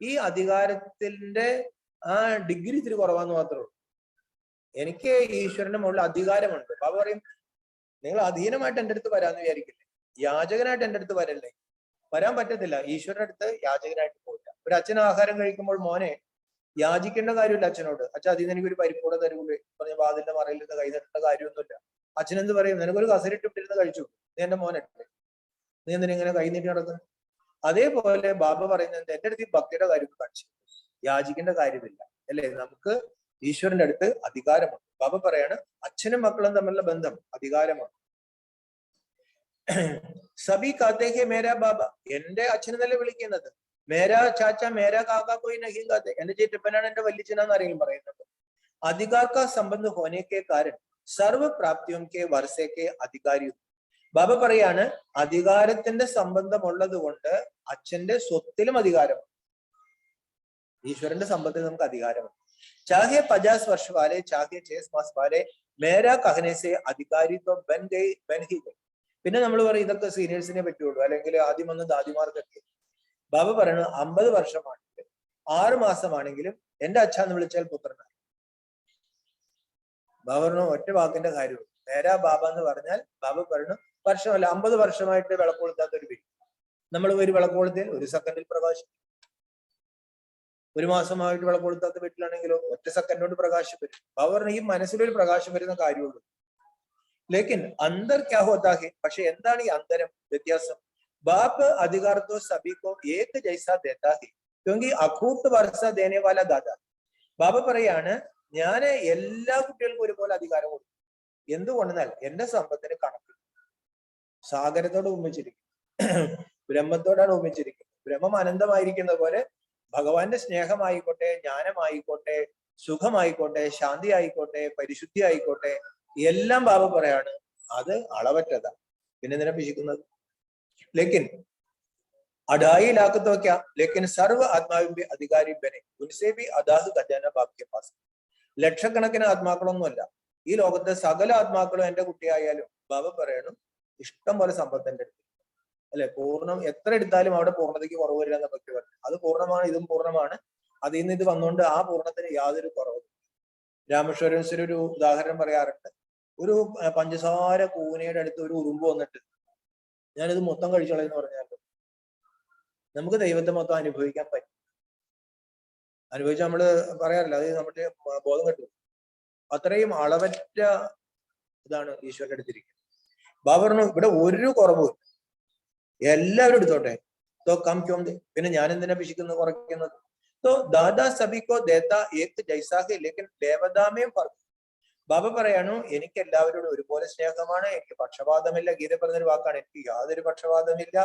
S2: ഈ അധികാരത്തിന്റെ ആ ഡിഗ്രി ഇത്തിരി കുറവാന്ന് മാത്രമേ ഉള്ളൂ. എനിക്ക് ഈശ്വരന്റെ മുകളിൽ അധികാരമുണ്ട്. ബാബ പറയും നിങ്ങൾ അധീനമായിട്ട് എൻ്റെ അടുത്ത് വരാന്ന് വിചാരിക്കില്ലേ, യാചകനായിട്ട് എൻ്റെ അടുത്ത് വരല്ലേ. വരാൻ പറ്റത്തില്ല. ഈശ്വരന്റെ അടുത്ത് യാചകനായിട്ട് പോയില്ല. ഒരു അച്ഛൻ ആഹാരം കഴിക്കുമ്പോൾ മോനെ യാചിക്കേണ്ട കാര്യമില്ല അച്ഛനോട്. അച്ഛൻ അതിൽ നിന്ന് എനിക്കൊരു പരിപ്പൂടെ തരൂലേ പറഞ്ഞ വാതിലിന്റെ മറയിൽ നിന്ന് കൈ തട്ടേണ്ട കാര്യമൊന്നുമില്ല. അച്ഛൻ എന്ത് പറയും? നിനക്കൊരു കസരിട്ടിട്ടിരുന്ന് കഴിച്ചു, നീ എന്റെ മോനല്ലേ, നീ എന്തിനാ ഇങ്ങനെ കൈ നീട്ടി നടക്കുന്നു? അതേപോലെ ബാബ പറയുന്നത് എന്റെ അടുത്ത് ഈ ഭക്തിയുടെ കാര്യം കാണിച്ചു, യാചിക്കേണ്ട കാര്യമില്ല അല്ലേ. നമുക്ക് ഈശ്വരന്റെ അടുത്ത് അധികാരമാണ്. ബാബ പറയാണ് അച്ഛനും മക്കളും തമ്മിലുള്ള ബന്ധം അധികാരമാണ്. സബി കാത്തേക്ക് മേരാ ബാബ, എന്റെ അച്ഛനെന്നല്ലേ വിളിക്കുന്നത്. മേരാ ചാച്ച മേരാ കാക്ക കോയി നഹീം കാത്തെ, എന്റെ ചേട്ടപ്പനാണ് എന്റെ വല്യച്ഛനാന്ന് ആരെങ്കിലും പറയുന്നത്. അധികാർ കാ സംബന്ധ ഹോനെ കെ കാരണം സർവ പ്രാപ്തിയും കെ വർഷയ്ക്ക് അധികാരി. ബാബ പറയാണ് അധികാരത്തിന്റെ സംബന്ധമുള്ളത് കൊണ്ട് അച്ഛന്റെ സ്വത്തിലും അധികാരമാണ്. ഈശ്വരന്റെ സമ്പത്തിൽ നമുക്ക് അധികാരമാണ്. ചാഹെ 50 വർഷ വാലെ ചാഹെ 6 മാസ് വാലെ മേരാ കഹനേസെ അധികാരി തോ ബൻ ഗയി ബൻ ഹി ഗയി. പിന്നെ നമ്മൾ പറയും ഇതൊക്കെ സീനിയേഴ്സിനെ പറ്റുള്ളൂ, അല്ലെങ്കിൽ ആദ്യം വന്ന് ദാദിമാർക്കൊക്കെ. ബാബ പറയുന്നത് 50 വർഷമാണെങ്കിലും 6 മാസമാണെങ്കിലും എന്റെ അച്ഛന്ന് വിളിച്ചാൽ പുത്രനാണ്. ബാബ പറഞ്ഞു ഒറ്റ വാക്കിന്റെ കാര്യമുള്ളൂ. മേരാ ബാബ എന്ന് പറഞ്ഞാൽ ബാബ പറഞ്ഞു വർഷമല്ല, 50 വർഷമായിട്ട് വിളക്ക് കൊളുത്താത്ത ഒരു വ്യക്തി നമ്മൾ ഒരു വിളക്ക് കൊളുത്തിയാൽ 1 സെക്കൻഡിൽ പ്രകാശിക്കും. ഒരു മാസമായിട്ട് വിളക്ക് കൊളുത്താത്ത വീട്ടിലാണെങ്കിലോ ഒറ്റ സെക്കൻഡ് കൊണ്ട് പ്രകാശം വരും. ബാബ പറഞ്ഞു ഈ മനസ്സിലൊരു പ്രകാശം വരുന്ന കാര്യമുള്ളൂ. ലേക്കിൻ അന്തർ ക്യാ ഹോത്താ ഹെ, പക്ഷെ എന്താണ് ഈ അന്തരം വ്യത്യാസം? ബാപ്പ് അധികാർ തോ സബി കോ ഏക് ജൈസാ ദേത്താ ഹെ ക്യോങ്കി അഖൂട്ട് വർഷ ദേനെ വാല ദാദാ. ബാബ പറയാണ് ഞാൻ എല്ലാ കുട്ടികൾക്കും ഒരുപോലെ അധികാരം കൊടുക്കും. എന്തുകൊണ്ടെന്നാൽ എന്റെ സമ്പത്തിന് കണക്ക് സാഗരത്തോട് ഉപമിച്ചിരിക്കും, ബ്രഹ്മത്തോടാണ് ഉപമിച്ചിരിക്കുന്നത്. ബ്രഹ്മം അനന്തമായിരിക്കുന്ന പോലെ ഭഗവാന്റെ സ്നേഹമായിക്കോട്ടെ, ജ്ഞാനമായിക്കോട്ടെ, സുഖമായിക്കോട്ടെ, ശാന്തി ആയിക്കോട്ടെ, പരിശുദ്ധി ആയിക്കോട്ടെ, എല്ലാം ബാബ പറയാണ് അത് അളവറ്റതാ. പിന്നെ എന്തിനാ പിശിക്കുന്നത്? ലേക്കിൻ 2.5 लाख तो क्या, लेकिन सर्व आत्माവിൻ भी अधिकारी बने उनसे भी अदाह खजाना बाप के पास. ലക്ഷക്കണക്കിന് ആത്മാക്കളൊന്നുമല്ല, ഈ ലോകത്തെ സകല ആത്മാക്കളും എന്റെ കുട്ടിയായാലും ബാബ പറയണം ഇഷ്ടം പോലെ സമ്പത്ത് എന്റെ അടുത്ത്. അല്ലെ, പൂർണ്ണം എത്ര എടുത്താലും അവിടെ പൂർണ്ണതയ്ക്ക് കുറവ് വരില്ല എന്ന ഭക്തി പറഞ്ഞു. അത് പൂർണ്ണമാണ്, ഇതും പൂർണ്ണമാണ്. അതിൽ നിന്ന് ഇത് വന്നുകൊണ്ട് ആ പൂർണ്ണത്തിന് യാതൊരു കുറവും. രാമേശ്വരൻസിൽ ഒരു ഉദാഹരണം പറയാറുണ്ട്. ഒരു പഞ്ചസാര കൂനയുടെ അടുത്ത് ഒരു ഉറുമ്പ് വന്നിട്ട് ഞാനിത് മൊത്തം കഴിച്ചോളെന്ന് പറഞ്ഞാൽ നമുക്ക് ദൈവത്തെ മൊത്തം അനുഭവിക്കാൻ പറ്റും. അനുഭവിച്ച നമ്മള് പറയാറില്ല, അത് നമ്മുടെ ബോധം കെട്ടു. അത്രയും അളവറ്റ ഇതാണ് ഈശ്വരന്റെ അടുത്തിരിക്കുന്നത്. ബാബ പറഞ്ഞു ഇവിടെ ഒരു കുറവും, എല്ലാവരും എടുത്തോട്ടെ. തോ കം ക്യോം ദേ, പിന്നെ ഞാൻ എന്തിനാ പിശിക്കുന്നത്, കുറയ്ക്കുന്നത്? തോ ദാദാ സബിക്കോ ദേത്താ ഏക് ജൈസാ ഹെ ലേക്കിൻ ദേവദാമേം ഫർഖ്. ബാബ പറയാണ് എനിക്ക് എല്ലാവരോടും ഒരുപോലെ സ്നേഹമാണ്, എനിക്ക് പക്ഷപാതമില്ല. ഗീത പറഞ്ഞൊരു വാക്കാണ്, എനിക്ക് യാതൊരു പക്ഷപാതമില്ല,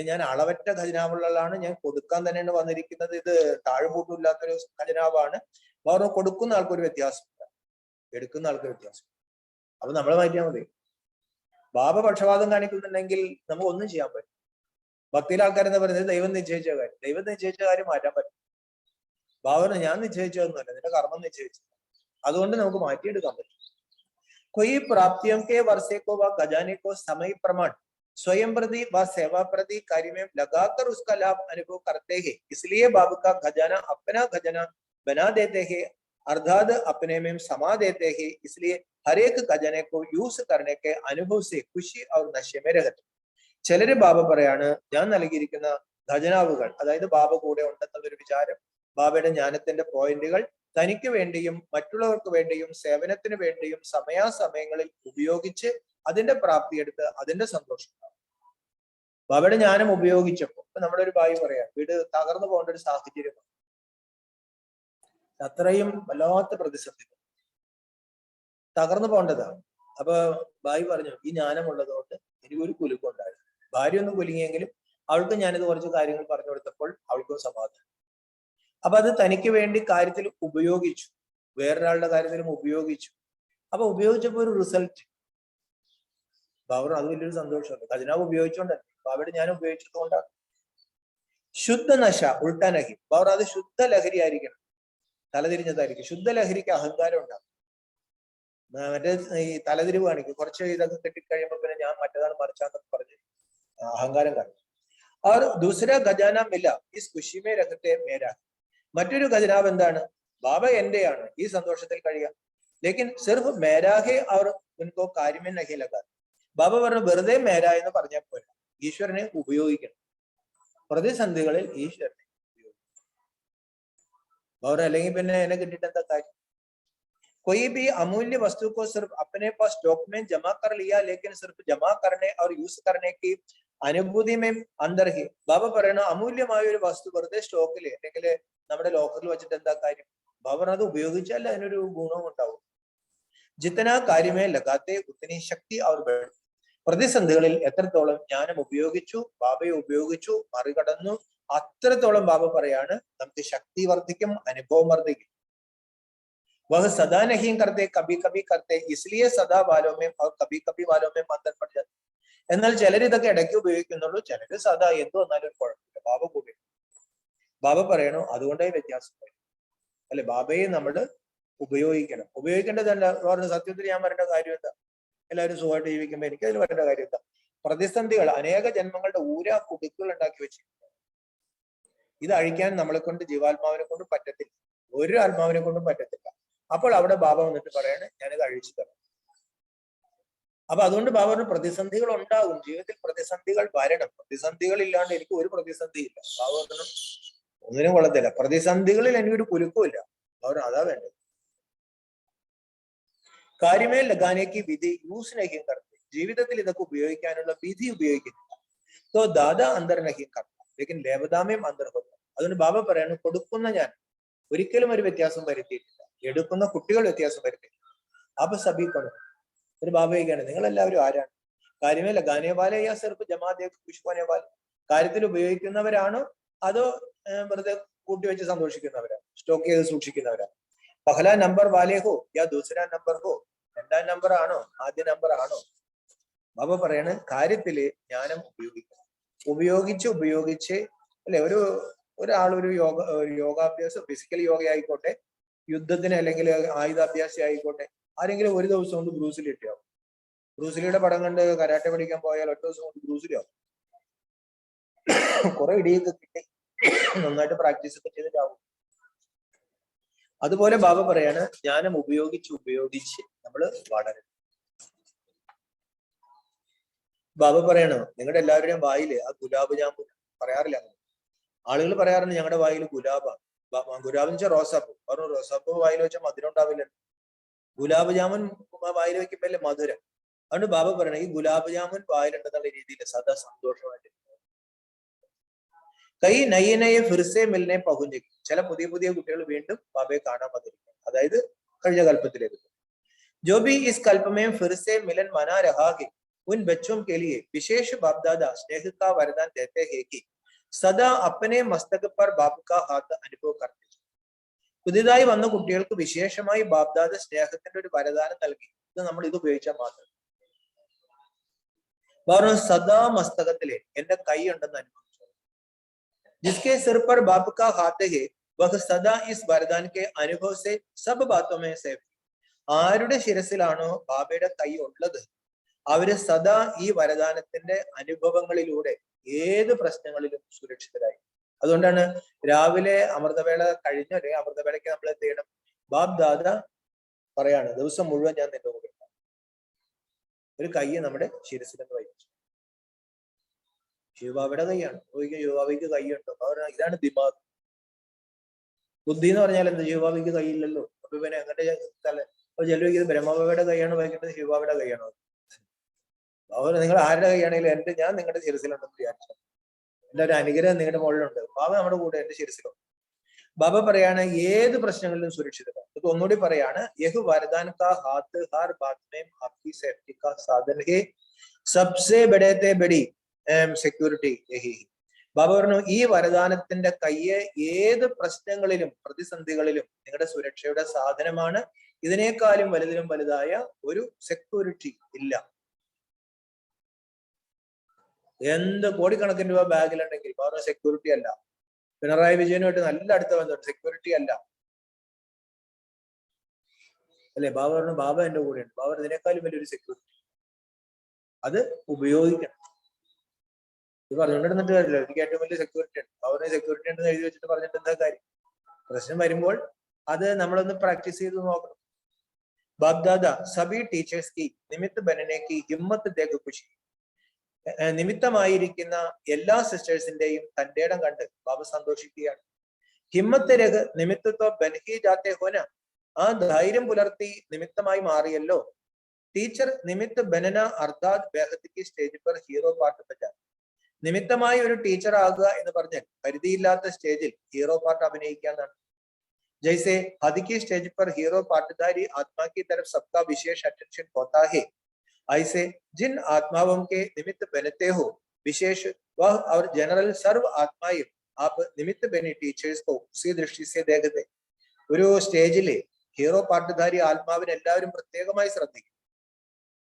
S2: ഞാൻ അളവറ്റ ഖജനാവുള്ളതാണ്, ഞാൻ കൊടുക്കാൻ തന്നെയാണ് വന്നിരിക്കുന്നത്. ഇത് താഴ്കൂട്ടില്ലാത്തൊരു ഖജനാവാണ്. ബാബ കൊടുക്കുന്ന ആൾക്കൊരു വ്യത്യാസമില്ല, എടുക്കുന്ന ആൾക്ക് വ്യത്യാസം. അപ്പൊ നമ്മൾ മാറ്റിയാൽ മതി. ബാബ പക്ഷപാതം കാണിക്കുന്നുണ്ടെങ്കിൽ നമുക്ക് ഒന്നും ചെയ്യാൻ പറ്റും. ഭക്തിയിലെ ആൾക്കാരെന്താ പറയുന്നത്? ദൈവം നിശ്ചയിച്ച കാര്യം, ദൈവം നിശ്ചയിച്ച കാര്യം മാറ്റാൻ പറ്റും. ബാബന് ഞാൻ നിശ്ചയിച്ചതൊന്നുമല്ല, നിന്റെ കർമ്മം നിശ്ചയിച്ചത്, അതുകൊണ്ട് നമുക്ക് മാറ്റിയെടുക്കാൻ പറ്റും. कोई प्राप्तियों के वर्षे को व खजाने को समय प्रमाण स्वयं प्रति व सेवा प्रति कार्य में लगाकर उसका लाभ अनुभव करते हैं, इसलिए बाबा का खजाना अपना खजाना बना देते हैं, अर्थात अपने में समा देते हैं. इसलिए हर एक खजाने को यूज करने के अनुभव से खुशी और नशे में रहते. ചിലര് ബാബ പറയാണ് ഞാൻ നൽകിയിരിക്കുന്ന ഖജനാവുകൾ, അതായത് ബാബ കൂടെ ഉണ്ടെന്നുള്ളൊരു വിചാരം, ബാബയുടെ ജ്ഞാനത്തിന്റെ പോയിന്റുകൾ തനിക്ക് വേണ്ടിയും മറ്റുള്ളവർക്ക് വേണ്ടിയും സേവനത്തിന് വേണ്ടിയും സമയാസമയങ്ങളിൽ ഉപയോഗിച്ച് അതിന്റെ പ്രാപ്തിയെടുത്ത് അതിന്റെ സന്തോഷം. ബാബയുടെ ജ്ഞാനം ഉപയോഗിച്ചപ്പോൾ നമ്മുടെ ഒരു ഭായി പറയാം, വീട് തകർന്നു പോകേണ്ട ഒരു സാഹചര്യം, അത്രയും വല്ലാത്ത പ്രതിസന്ധി, തകർന്നു പോകേണ്ടതാണ്. അപ്പൊ ഭായി പറഞ്ഞു ഈ ജ്ഞാനമുള്ളതുകൊണ്ട് എനിക്കൊരു കുലുക്കം ഉണ്ടായി. ഭാര്യ ഒന്നും കുലുങ്ങിയെങ്കിലും അവൾക്ക് ഞാനിത് കുറച്ച് കാര്യങ്ങൾ പറഞ്ഞു കൊടുത്തപ്പോൾ അവൾക്കും സമാധാനം. അപ്പൊ അത് തനിക്ക് വേണ്ടി കാര്യത്തിൽ ഉപയോഗിച്ചു, വേറൊരാളുടെ കാര്യത്തിലും ഉപയോഗിച്ചു. അപ്പൊ ഉപയോഗിച്ചപ്പോ ഒരു റിസൾട്ട്, ബാബർ അത് വലിയൊരു സന്തോഷമുണ്ട്. ഖജനാവ് ഉപയോഗിച്ചുകൊണ്ടല്ല, ബാബയുടെ ഞാൻ ഉപയോഗിച്ചത് കൊണ്ടാണ്. ശുദ്ധ നശ ഉൾട്ടാനഹി, ബാബർ അത് ശുദ്ധ ലഹരി ആയിരിക്കണം, തലതിരിഞ്ഞതായിരിക്കും. ശുദ്ധ ലഹരിക്ക് അഹങ്കാരം ഉണ്ടാകും. മറ്റേ ഈ തലതിരിവ് കാണിക്കും, കുറച്ച് ഇതൊക്കെ കെട്ടിക്കഴിയുമ്പോ പിന്നെ ഞാൻ മറ്റേതാണ് മറിച്ചാന്നൊക്കെ പറഞ്ഞ് അഹങ്കാരം കാണിക്കും. और दूसरा ഖജാന മില ഇസ് ഖുശി മേ രഹത്തെ മേരാ. മറ്റൊരു ഖജനാവ് എന്താണ്? ബാബ എന്റെയാണ്, ഈ സന്തോഷത്തിൽ കഴിയുക. ലേക്കിൻ സിർഫ് മേരാഹെ അവർ ഉൻകോ കാര്യമേ നഹി ലഗാ. ബാബ പറഞ്ഞു വെറുതെ മേര എന്ന് പറഞ്ഞാൽ പോരാ, ഈശ്വരനെ ഉപയോഗിക്കണം. പ്രതിസന്ധികളിൽ ഈശ്വരനെ ഉപയോഗിക്കണം. അവർ അല്ലെങ്കിൽ പിന്നെ എന്നെ കിട്ടിയിട്ട് എന്താ കാര്യം? कोई भी अमूल्य वस्तु को सिर्फ अपने पास स्टॉक में जमा कर लिया, लेकिन सिर्फ जमा करने और यूज करने की അനുഭൂതി में अंदर ही. ബാബ പറയണ അമൂല്യമായ ഒരു വസ്തു വെറുതെ സ്റ്റോക്കിൽ അല്ലെങ്കിൽ നമ്മുടെ ലോക്കറിൽ വെച്ചിട്ട് എന്താ കാര്യം? ബാബ അത് ഉപയോഗിച്ചാൽ അതിനൊരു ഗുണവും ഉണ്ടാവും. ജിത്തന കാര്യമേ ലഗാത്തെ ഉത്തനി ശക്തി അവർ ബേഡ്. പ്രതിസന്ധികളിൽ എത്രത്തോളം ജ്ഞാനം ഉപയോഗിച്ചു, ബാബയെ ഉപയോഗിച്ചു, മറികടന്നു, അത്രത്തോളം ബാബ പറയാണ് നമുക്ക് ശക്തി വർദ്ധിക്കും, അനുഭവം വർദ്ധിക്കും. वह सदा नहीं करते, कभी कभी करते, इसलिए सदा वालों में और कभी कभी वालों में अंतर पड़ जाता. എന്നാൽ ചിലർ ഇതൊക്കെ ഇടയ്ക്ക് ഉപയോഗിക്കുന്നുള്ളൂ, ചിലര് സദാ എന്ത് വന്നാലും കുഴപ്പമില്ല, ബാബ കൂടെ. ബാബ പറയണോ അതുകൊണ്ടേ വ്യത്യാസം വരും. അല്ലെ, ബാബയെ നമ്മൾ ഉപയോഗിക്കണം. ഉപയോഗിക്കേണ്ടതല്ല പറഞ്ഞ സത്യത്തിൽ ഞാൻ വരേണ്ട കാര്യം എന്താ? എല്ലാവരും സുഖമായിട്ട് ജീവിക്കുമ്പോൾ എനിക്ക് അതിൽ വരേണ്ട കാര്യം എന്താ? പ്രതിസന്ധികൾ അനേക ജന്മങ്ങളുടെ ഊരാ കുടുക്കുകൾ ഉണ്ടാക്കി വെച്ചിട്ടുണ്ട്. ഇത് അഴിക്കാൻ നമ്മളെ കൊണ്ട് ജീവാത്മാവിനെ കൊണ്ടും പറ്റത്തില്ല, ഒരു ആത്മാവിനെ കൊണ്ടും പറ്റത്തില്ല. അപ്പോൾ അവിടെ ബാബ വന്നിട്ട് പറയാണ് ഞാനിത് അഴിച്ചു തരാം. അപ്പൊ അതുകൊണ്ട് ബാബയുടെ പ്രതിസന്ധികൾ ഉണ്ടാകും, ജീവിതത്തിൽ പ്രതിസന്ധികൾ വരണം. പ്രതിസന്ധികൾ ഇല്ലാണ്ട് എനിക്ക് ഒരു പ്രതിസന്ധി ഇല്ല. ബാബ പറഞ്ഞു ഒന്നിനും കൊള്ളത്തില്ല. പ്രതിസന്ധികളിൽ എനിക്കൊരു കുലുക്കമില്ല. അവർ അതാ വേണ്ടത്. കാര്യമേ ലഗാനേക്ക് വിധി യൂസ് നഹീം കർത്തെ, ജീവിതത്തിൽ ഇതൊക്കെ ഉപയോഗിക്കാനുള്ള വിധി ഉപയോഗിക്കുന്നില്ല. തോ ദാദാ അന്തർ നഹീം കർത്ത ലേക്കിൻ ലേവദാമേം അന്തർ ഹോത്ത. അതുകൊണ്ട് ബാബ പറയാണ്, കൊടുക്കുന്ന ഞാൻ ഒരിക്കലും ഒരു വ്യത്യാസം വരുത്തിയിട്ടില്ല, എടുക്കുന്ന കുട്ടികൾ വ്യത്യാസം വരുത്തിയിട്ടില്ല. അപ്പൊ സബീക്കണം ഒരു ബാബയൊക്കെയാണ്, നിങ്ങൾ എല്ലാവരും ആരാണ്? കാര്യമേ ലഗാനെ വാല യാ സിർഫ് ജമാഅത്തെ ഖുശ്ബാനെ വാല, കാര്യത്തിൽ ഉപയോഗിക്കുന്നവരാണോ അതോ വെറുതെ കൂട്ടിവെച്ച് സന്തോഷിക്കുന്നവരാണ്, സ്റ്റോക്ക് ചെയ്ത് സൂക്ഷിക്കുന്നവരാണ്? പഹല നമ്പർ വാലേ ഹോ യാ ദൂസരാ നമ്പർ ഹോ, രണ്ടാം നമ്പർ ആണോ ആദ്യ നമ്പർ ആണോ? ബാബ പറയാണ്, കാര്യത്തില് ജ്ഞാനം ഉപയോഗിക്കണം. ഉപയോഗിച്ച് അല്ലെ, ഒരാൾ ഒരു യോഗാഭ്യാസം, ഫിസിക്കൽ യോഗ ആയിക്കോട്ടെ, യുദ്ധത്തിന് അല്ലെങ്കിൽ ആയുധാഭ്യാസി ആയിക്കോട്ടെ, ആരെങ്കിലും ഒരു ദിവസം കൊണ്ട് ബ്രൂസിലി കിട്ടിയാവും. ബ്രൂസിലിയുടെ പടം കണ്ട് കരാട്ടെ പഠിക്കാൻ പോയാൽ ഒറ്റ ദിവസം കൊണ്ട് ബ്രൂസിലി ആവും. കുറെ ഇടിയൊക്കെ കിട്ടി നന്നായിട്ട് പ്രാക്ടീസ് ഒക്കെ ചെയ്തിട്ടാവും. അതുപോലെ ബാബ പറയാണ്, ജ്ഞാനം ഉപയോഗിച്ച് നമ്മൾ വളരണം. ബാബ പറയണോ, നിങ്ങളുടെ എല്ലാവരുടെയും വായില് ആ ഗുലാബ് ജാമുൻ പറയാറില്ല. ആളുകൾ പറയാറുണ്ട് ഞങ്ങളുടെ വായിൽ ഗുലാബാണ്. ഗുലാബ് എന്ന് വെച്ചാൽ റോസാപ്പൂ. പറഞ്ഞു റോസാപ്പൂ വായിൽ വെച്ചാൽ മധുരം ഉണ്ടാവില്ല. ഗുലാബ് ജാമുൻ വായിൽ വെക്കുമ്പല്ലേ മധുരം. അതുകൊണ്ട് ബാബ പറയണ, ഈ ഗുലാബ് ജാമുൻ വായിലുണ്ടെന്നുള്ള രീതിയിൽ സദാ സന്തോഷമായിട്ട് കൈ നയ്യനയെ ഫിർസെ മിൽനെ പകുഞ്ഞിക്കും. ചില പുതിയ കുട്ടികൾ വീണ്ടും ബാബയെ കാണാൻ വന്നിരിക്കും, അതായത് കഴിഞ്ഞ കൽപ്പത്തിലേക്ക്. जो भी इस कल्प में फिर से मिलन मना रहा है, उन बच्चों के लिए विशेष बाप दादा स्नेह का वरदान देते हैं कि सदा अपने मस्तक पर बाप का हाथ അനുഭവ करते. പുതിയതായി വന്ന കുട്ടികൾക്ക് വിശേഷമായി ബാപ്ദാദ സ്നേഹത്തിന്റെ ഒരു വരദാനം നൽകി. ഇത് നമ്മൾ ഇത് ഉപയോഗിച്ചാൽ മാത്രം. പറഞ്ഞു സദാ മസ്തകത്തിലെ എന്റെ കൈ ഉണ്ടെന്ന് അനുഭവിച്ചു. जिसके सिर पर बाप का हाथ है वह सदा इस वरदान के अनुभव से सब बातों में सेफ. ആരുടെ ശിരസിലാണോ ബാബയുടെ കൈ ഉള്ളത് അവര് സദാ ഈ വരദാനത്തിന്റെ അനുഭവങ്ങളിലൂടെ ഏത് പ്രശ്നങ്ങളിലും സുരക്ഷിതരായി. അതുകൊണ്ടാണ് രാവിലെ അമൃതവേള കഴിഞ്ഞ അമൃതവേളയ്ക്ക് നമ്മൾ എന്ത് ചെയ്യണം? ബാബ് ദാദ പറയാണ്, ദിവസം മുഴുവൻ ഞാൻ നിന്റെ കൂടെ ഉണ്ടാവും. ഒരു കൈ നമ്മുടെ ശിരസിലെന്ന് വഹിച്ചു. ശിവബാബയുടെ കൈയാണ്. ശിവബാബയ്ക്ക് കൈയുണ്ടോ? അവർ ഇതാണ് ദിമാഗ്. ബുദ്ധി എന്ന് പറഞ്ഞാൽ എന്ത്? ശിവബാബയ്ക്ക് കൈയില്ലല്ലോ. അപ്പൊ ഇവനെ എങ്ങനെ അപ്പൊ ചെലവിക്കുന്നത് ബ്രഹ്മബാബയുടെ കൈയാണ് വഹിക്കേണ്ടത്, ശിവബാബയുടെ കൈയാണോ? അവർ നിങ്ങൾ ആരുടെ കൈയാണെങ്കിലും ഞാൻ നിങ്ങളുടെ ശിരസിലുണ്ടെന്ന് വിചാരിച്ചു. എന്റെ ഒരു അനുഗ്രഹം നിങ്ങളുടെ മുകളിലുണ്ട്. ബാബ നമ്മുടെ കൂടെ എന്റെ ശിരസിലുണ്ട്. ബാബ പറയാണ് ഏത് പ്രശ്നങ്ങളിലും സുരക്ഷിതരാണ്. ഇത് ഒന്നുകൂടി പറയാണ്, യഹ് വരദാൻ കാ ഹാത്ത് ഹർ ബാത് മേം ആപ്കി സേഫ്റ്റി കാ സാധൻ ഹേ, സബ്സെ ബഡേത്തെ ബഡി സെക്യൂരിറ്റി യഹി. ബാബ പറഞ്ഞു, ഈ വരദാനത്തിന്റെ കയ്യ് ഏത് പ്രശ്നങ്ങളിലും പ്രതിസന്ധികളിലും നിങ്ങളുടെ സുരക്ഷയുടെ സാധനമാണ്. ഇതിനേക്കാളും വലുതിലും വലുതായ ഒരു സെക്യൂരിറ്റി ഇല്ല. എന്ത് കോടിക്കണക്കിന് രൂപ ബാഗിലുണ്ടെങ്കിൽ ബാബ സെക്യൂരിറ്റി അല്ല. പിണറായി വിജയനുമായിട്ട് നല്ല അടുത്ത ബന്ധമുണ്ട്, സെക്യൂരിറ്റി അല്ല അല്ലെ? ബാബ പറഞ്ഞു, ബാബ എന്റെ കൂടെയുണ്ട്. ബാബ ഇതിനേക്കാളും വലിയൊരു സെക്യൂരിറ്റി. അത് ഉപയോഗിക്കണം. ഇത് പറഞ്ഞുകൊണ്ടിരുന്നിട്ട് കാര്യമില്ല. എനിക്ക് ഏറ്റവും വലിയ സെക്യൂരിറ്റി ഉണ്ട്, ബാബറിന് സെക്യൂരിറ്റി ഉണ്ടെന്ന് എഴുതി വെച്ചിട്ട് പറഞ്ഞിട്ട് എന്താ കാര്യം? പ്രശ്നം വരുമ്പോൾ അത് നമ്മളൊന്ന് പ്രാക്ടീസ് ചെയ്ത് നോക്കണം. बाप दादा सभी टीचर्स की निमित्त बनने की हिम्मत देख खुशी. നിമിത്തമായിരിക്കുന്ന എല്ലാ സിസ്റ്റേഴ്സിന്റെയും തന്റെ ഇടം കണ്ട് ബാബ സന്തോഷിക്കുകയാണ്. ഹിമ്മത്ത് രഹ നിമിത്തത്തോ ബൻഹി ജാത്തെ ഹോന, ആ ധൈര്യം പുലർത്തി നിമിത്തമായി മാറിയല്ലോ. ടീച്ചർ നിമിത്ത ബനന അർത്ഥാത് ബേഹത്തിക്ക് സ്റ്റേജ് पर ഹീറോ പാട്ട് ബജാൻ. നിമിത്തമായി ഒരു ടീച്ചർ ആകുക എന്ന് പറഞ്ഞാൽ പരിധിയില്ലാത്ത സ്റ്റേജിൽ ഹീറോ പാട്ട് അഭിനയിക്കാന്നാണ്. जैसे हद की स्टेज पर हीरो पाटधारी आत्मा की तरफ सबका विशेष अटेंशन होता है, ऐसे जिन आत्माओं के निमित्त बनते हो विशेष वह और जनरल सर्व आत्माएं आप निमित्त बने टीचर्स को उसी दृष्टि से देखते. ഒരു സ്റ്റേജില് ഹീറോ പാട്ടുധാരി ആത്മാവിനെ എല്ലാവരും പ്രത്യേകമായി ശ്രദ്ധിക്കും.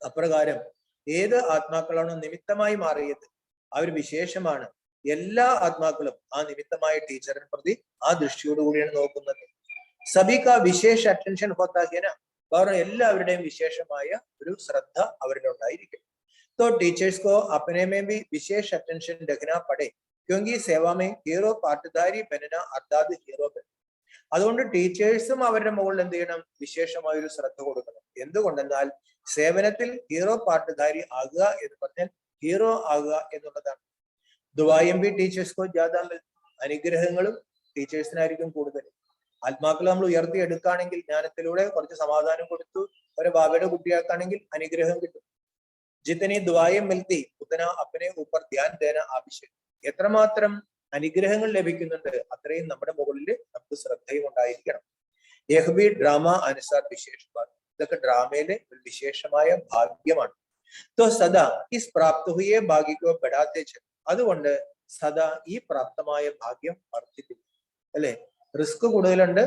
S2: അപ്രകാരം ഏത് ആത്മാക്കളാണോ നിമിത്തമായി മാറിയത് അവർ വിശേഷമാണ്. എല്ലാ ആത്മാക്കളും ആ നിമിത്തമായ ടീച്ചറിനെ പ്രതി ആ ദൃഷ്ടിയോടുകൂടിയാണ് നോക്കുന്നത്. സബിക വിശേഷ അറ്റൻഷൻ ഹോത്താ ഹൈ നാ, കാരണം എല്ലാവരുടെയും വിശേഷമായ ഒരു ശ്രദ്ധ അവരിലുണ്ടായിരിക്കും. तो टीचर्स को अपने में भी विशेष अटेंशन रखना पड़े, क्योंकि सेवा में हीरो पाटधारी बनना अर्थात हीरो बन. അതുകൊണ്ട് ടീച്ചേഴ്സും അവരുടെ മുകളിൽ എന്ത് ചെയ്യണം? വിശേഷമായ ഒരു ശ്രദ്ധ കൊടുക്കണം. എന്തുകൊണ്ടെന്നാൽ സേവനത്തിൽ ഹീറോ പാട്ടുധാരി ആകുക എന്ന് പറഞ്ഞാൽ ഹീറോ ആകുക എന്നുള്ളതാണ്. ദുആയും ബി ടീച്ചേഴ്സ് കോ ജ്യാദാ മിൽ, അനുഗ്രഹങ്ങളും ടീച്ചേഴ്സിനായിരിക്കും കൂടുതൽ. ആത്മാക്കളെ നമ്മൾ ഉയർത്തിയെടുക്കുകയാണെങ്കിൽ ജ്ഞാനത്തിലൂടെ കുറച്ച് സമാധാനം കൊടുത്തു ഒരു ബാബയുടെ കുട്ടിയാക്കുകയാണെങ്കിൽ അനുഗ്രഹം കിട്ടും. ജിത്തനി ദുആയും മിൽത്തി ഉത്തന അപ്പനെ ഊപ്പർ ധ്യാൻ ദേന ആവശ്യം. എത്രമാത്രം അനുഗ്രഹങ്ങൾ ലഭിക്കുന്നുണ്ട് അത്രയും നമ്മുടെ മുകളിൽ നമുക്ക് ശ്രദ്ധയും ഉണ്ടായിരിക്കണം. യഹ്ബി ഡ്രാമ അനുസാർ വിശേഷമാണ്. ഇതൊക്കെ ഡ്രാമയിലെ ഒരു വിശേഷമായ ഭാഗ്യമാണ്. तो सदा इस प्राप्त हुए भाग्य को बढ़ाते चल. അതുകൊണ്ട് സദാ ഈ പ്രാപ്തമായ ഭാഗ്യം വർദ്ധിപ്പിക്കും. അല്ലെ, റിസ്ക് കൂടുതലുണ്ട്,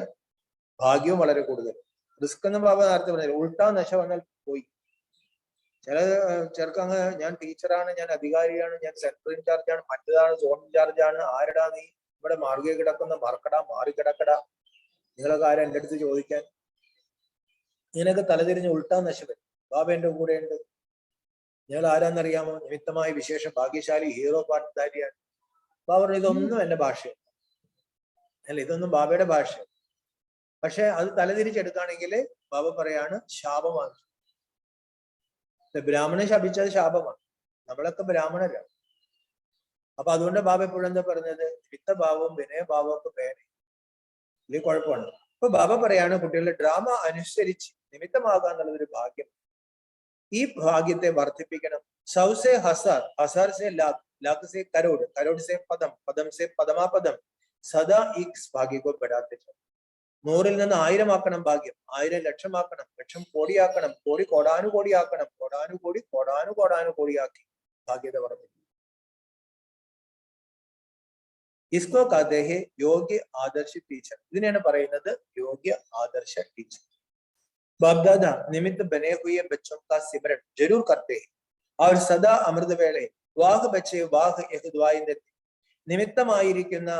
S2: ഭാഗ്യവും വളരെ കൂടുതൽ. റിസ്ക് എന്ന് ബാബ നേരത്തെ പറഞ്ഞില്ല, ഉൾട്ടാ നശ വന്നാൽ പോയി. ചില ചെറുക്കങ്ങ് ഞാൻ ടീച്ചറാണ്, ഞാൻ അധികാരിയാണ്, ഞാൻ സെക്ടർ ഇൻചാർജാണ്, മറ്റേതാണ് സോൺ ഇൻചാർജാണ്, ആരടാ നീ ഇവിടെ മാർഗേ കിടക്കുന്ന മറക്കടാ മാറി കിടക്കടാ, നിങ്ങളൊക്കെ ആരും എൻ്റെ അടുത്ത് ചോദിക്കാൻ. ഇങ്ങനെയൊക്കെ തലതിരിഞ്ഞ് ഉൾട്ടാ നശ വരും. ബാബ എൻ്റെ കൂടെ ഉണ്ട്. ഞങ്ങൾ ആരാന്നറിയാമോ? നിമിത്തമായ വിശേഷ ഭാഗ്യശാലി ഹീറോ പാട്ടുധാരിയാണ്. ബാബ പറഞ്ഞു ഇതൊന്നും എന്റെ ഭാഷയല്ല, അല്ല ഇതൊന്നും ബാബയുടെ ഭാഷയല്ല. പക്ഷെ അത് തലതിരിച്ചെടുക്കുകയാണെങ്കിൽ ബാബ പറയാണ് ശാപമാണ്. ബ്രാഹ്മണനെ ശപിച്ചത് ശാപമാണ്. നമ്മളൊക്കെ ബ്രാഹ്മണരാണ്. അപ്പൊ അതുകൊണ്ട് ബാബ എപ്പോഴും എന്താ പറഞ്ഞത്? വിത്തഭാവവും വിനയഭാവവും ഒക്കെ പേരെ വലിയ കുഴപ്പമാണ്. അപ്പൊ ബാബ പറയാണ് കുട്ടികളുടെ ഡ്രാമ അനുസരിച്ച് നിമിത്തമാകുക എന്നുള്ളതൊരു ഭാഗ്യം. ഈ ഭാഗ്യത്തെ വർദ്ധിപ്പിക്കണം. സൗസെ ഹസാർ, ഹസാർ സെ ലാഖ്, ലാഖ് സെ കരോട്, കരോട് സെ പദം, പദം സെ പദമാപദം, സദാ ഈ ഭാഗ്യको बढ़ाते चलो. 100-ൽ നിന്ന് 1000 ആക്കണം ഭാഗ്യം, 1000 ലക്ഷമാക്കണം, ലക്ഷം കോടിയാക്കണം, കോടി കോടാനുകോടിയാക്കണം, കോടാനുകോടി കോടാനുകോടാനുകോടിയാക്കി ഭാഗ്യത വർദ്ധിക്കും. इसको कहते हैं योग्य आदर्श टीचर. ഇതിനെയാണ് പറയുന്നത് യോഗ്യ ആദർശ ടീച്ചർ. बाप दादा निमित्त बने हुए बच्चों का सिमरन जरूर करते हैं और सदा अमृत വേളെ വാഹ് ബച്ചേ വാഹ് യഹ് ദുആയി നെത്തി. നിമിത്തമായിരിക്കുന്ന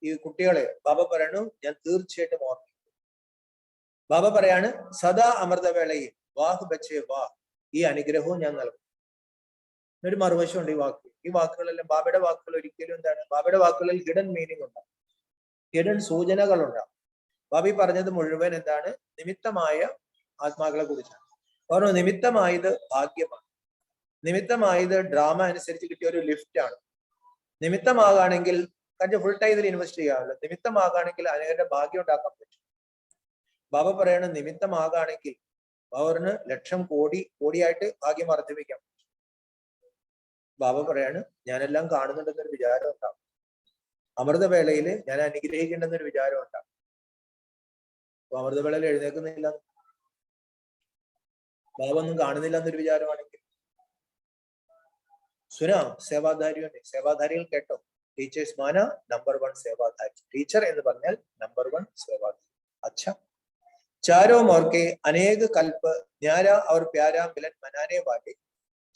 S2: ഈ കുട്ടികളെ ബാബ പറയണു ഞാൻ തീർച്ചയായിട്ടും ഓർക്കും. ബാബ പറയാണ് സദാ അമൃതവേളയിൽ വാഹ് ബച്ചേ വാഹ്, ഈ അനുഗ്രഹവും ഞാൻ നൽകും. ഒരു മറുവശമുണ്ട് ഈ വാക്ക്. ഈ വാക്കുകളെല്ലാം ബാബയുടെ വാക്കുകൾ ഒരിക്കലും എന്താണ്, ബാബയുടെ വാക്കുകളിൽ ഹിഡൻ മീനിങ് ഉണ്ടാവും, ഹിഡൻ സൂചനകൾ ഉണ്ടാവും. ബാബി പറഞ്ഞത് മുഴുവൻ എന്താണ്? നിമിത്തമായ ആത്മാക്കളെ കുറിച്ചാണ്. പറഞ്ഞു നിമിത്തമായത് ഭാഗ്യമാണ്, നിമിത്തമായത് ഡ്രാമ അനുസരിച്ച് കിട്ടിയ ഒരു ലിഫ്റ്റ് ആണ്. നിമിത്തമാകാണെങ്കിൽ ഫുൾ ടൈം ഇതിൽ ഇൻവെസ്റ്റ് ചെയ്യാമല്ലോ. നിമിത്തമാകാണെങ്കിൽ അനേകരുടെ ഭാഗ്യം ഉണ്ടാക്കാൻ പറ്റും. ബാബ പറയണ നിമിത്തമാകാണെങ്കിൽ ബാബറിന് ലക്ഷം കോടിയായിട്ട് ഭാഗ്യം വർദ്ധിപ്പിക്കാം. ബാബ പറയാണ് ഞാനെല്ലാം കാണുന്നുണ്ടെന്നൊരു വിചാരം ഉണ്ടാവും. അമൃതവേളയില് ഞാൻ അനുഗ്രഹിക്കേണ്ടെന്നൊരു വിചാരം ഉണ്ടാവും. അപ്പൊ അമൃതവേളയിൽ എഴുന്നേക്കുന്നില്ല, ബാബ ഒന്നും കാണുന്നില്ല എന്നൊരു വിചാരമാണെങ്കിൽ സുന സേവാധാരിയുണ്ട്. സേവാധാരികൾ കേട്ടോ, ടീച്ചേഴ്സ് മാന നമ്പർ 1 സേവാധാരി. ടീച്ചർ എന്ന് പറഞ്ഞാൽ നമ്പർ 1 സേവാധാരി. अच्छा, चारों ओर के अनेक कल्प न्यारा और प्यारा मिलन मनाने वाले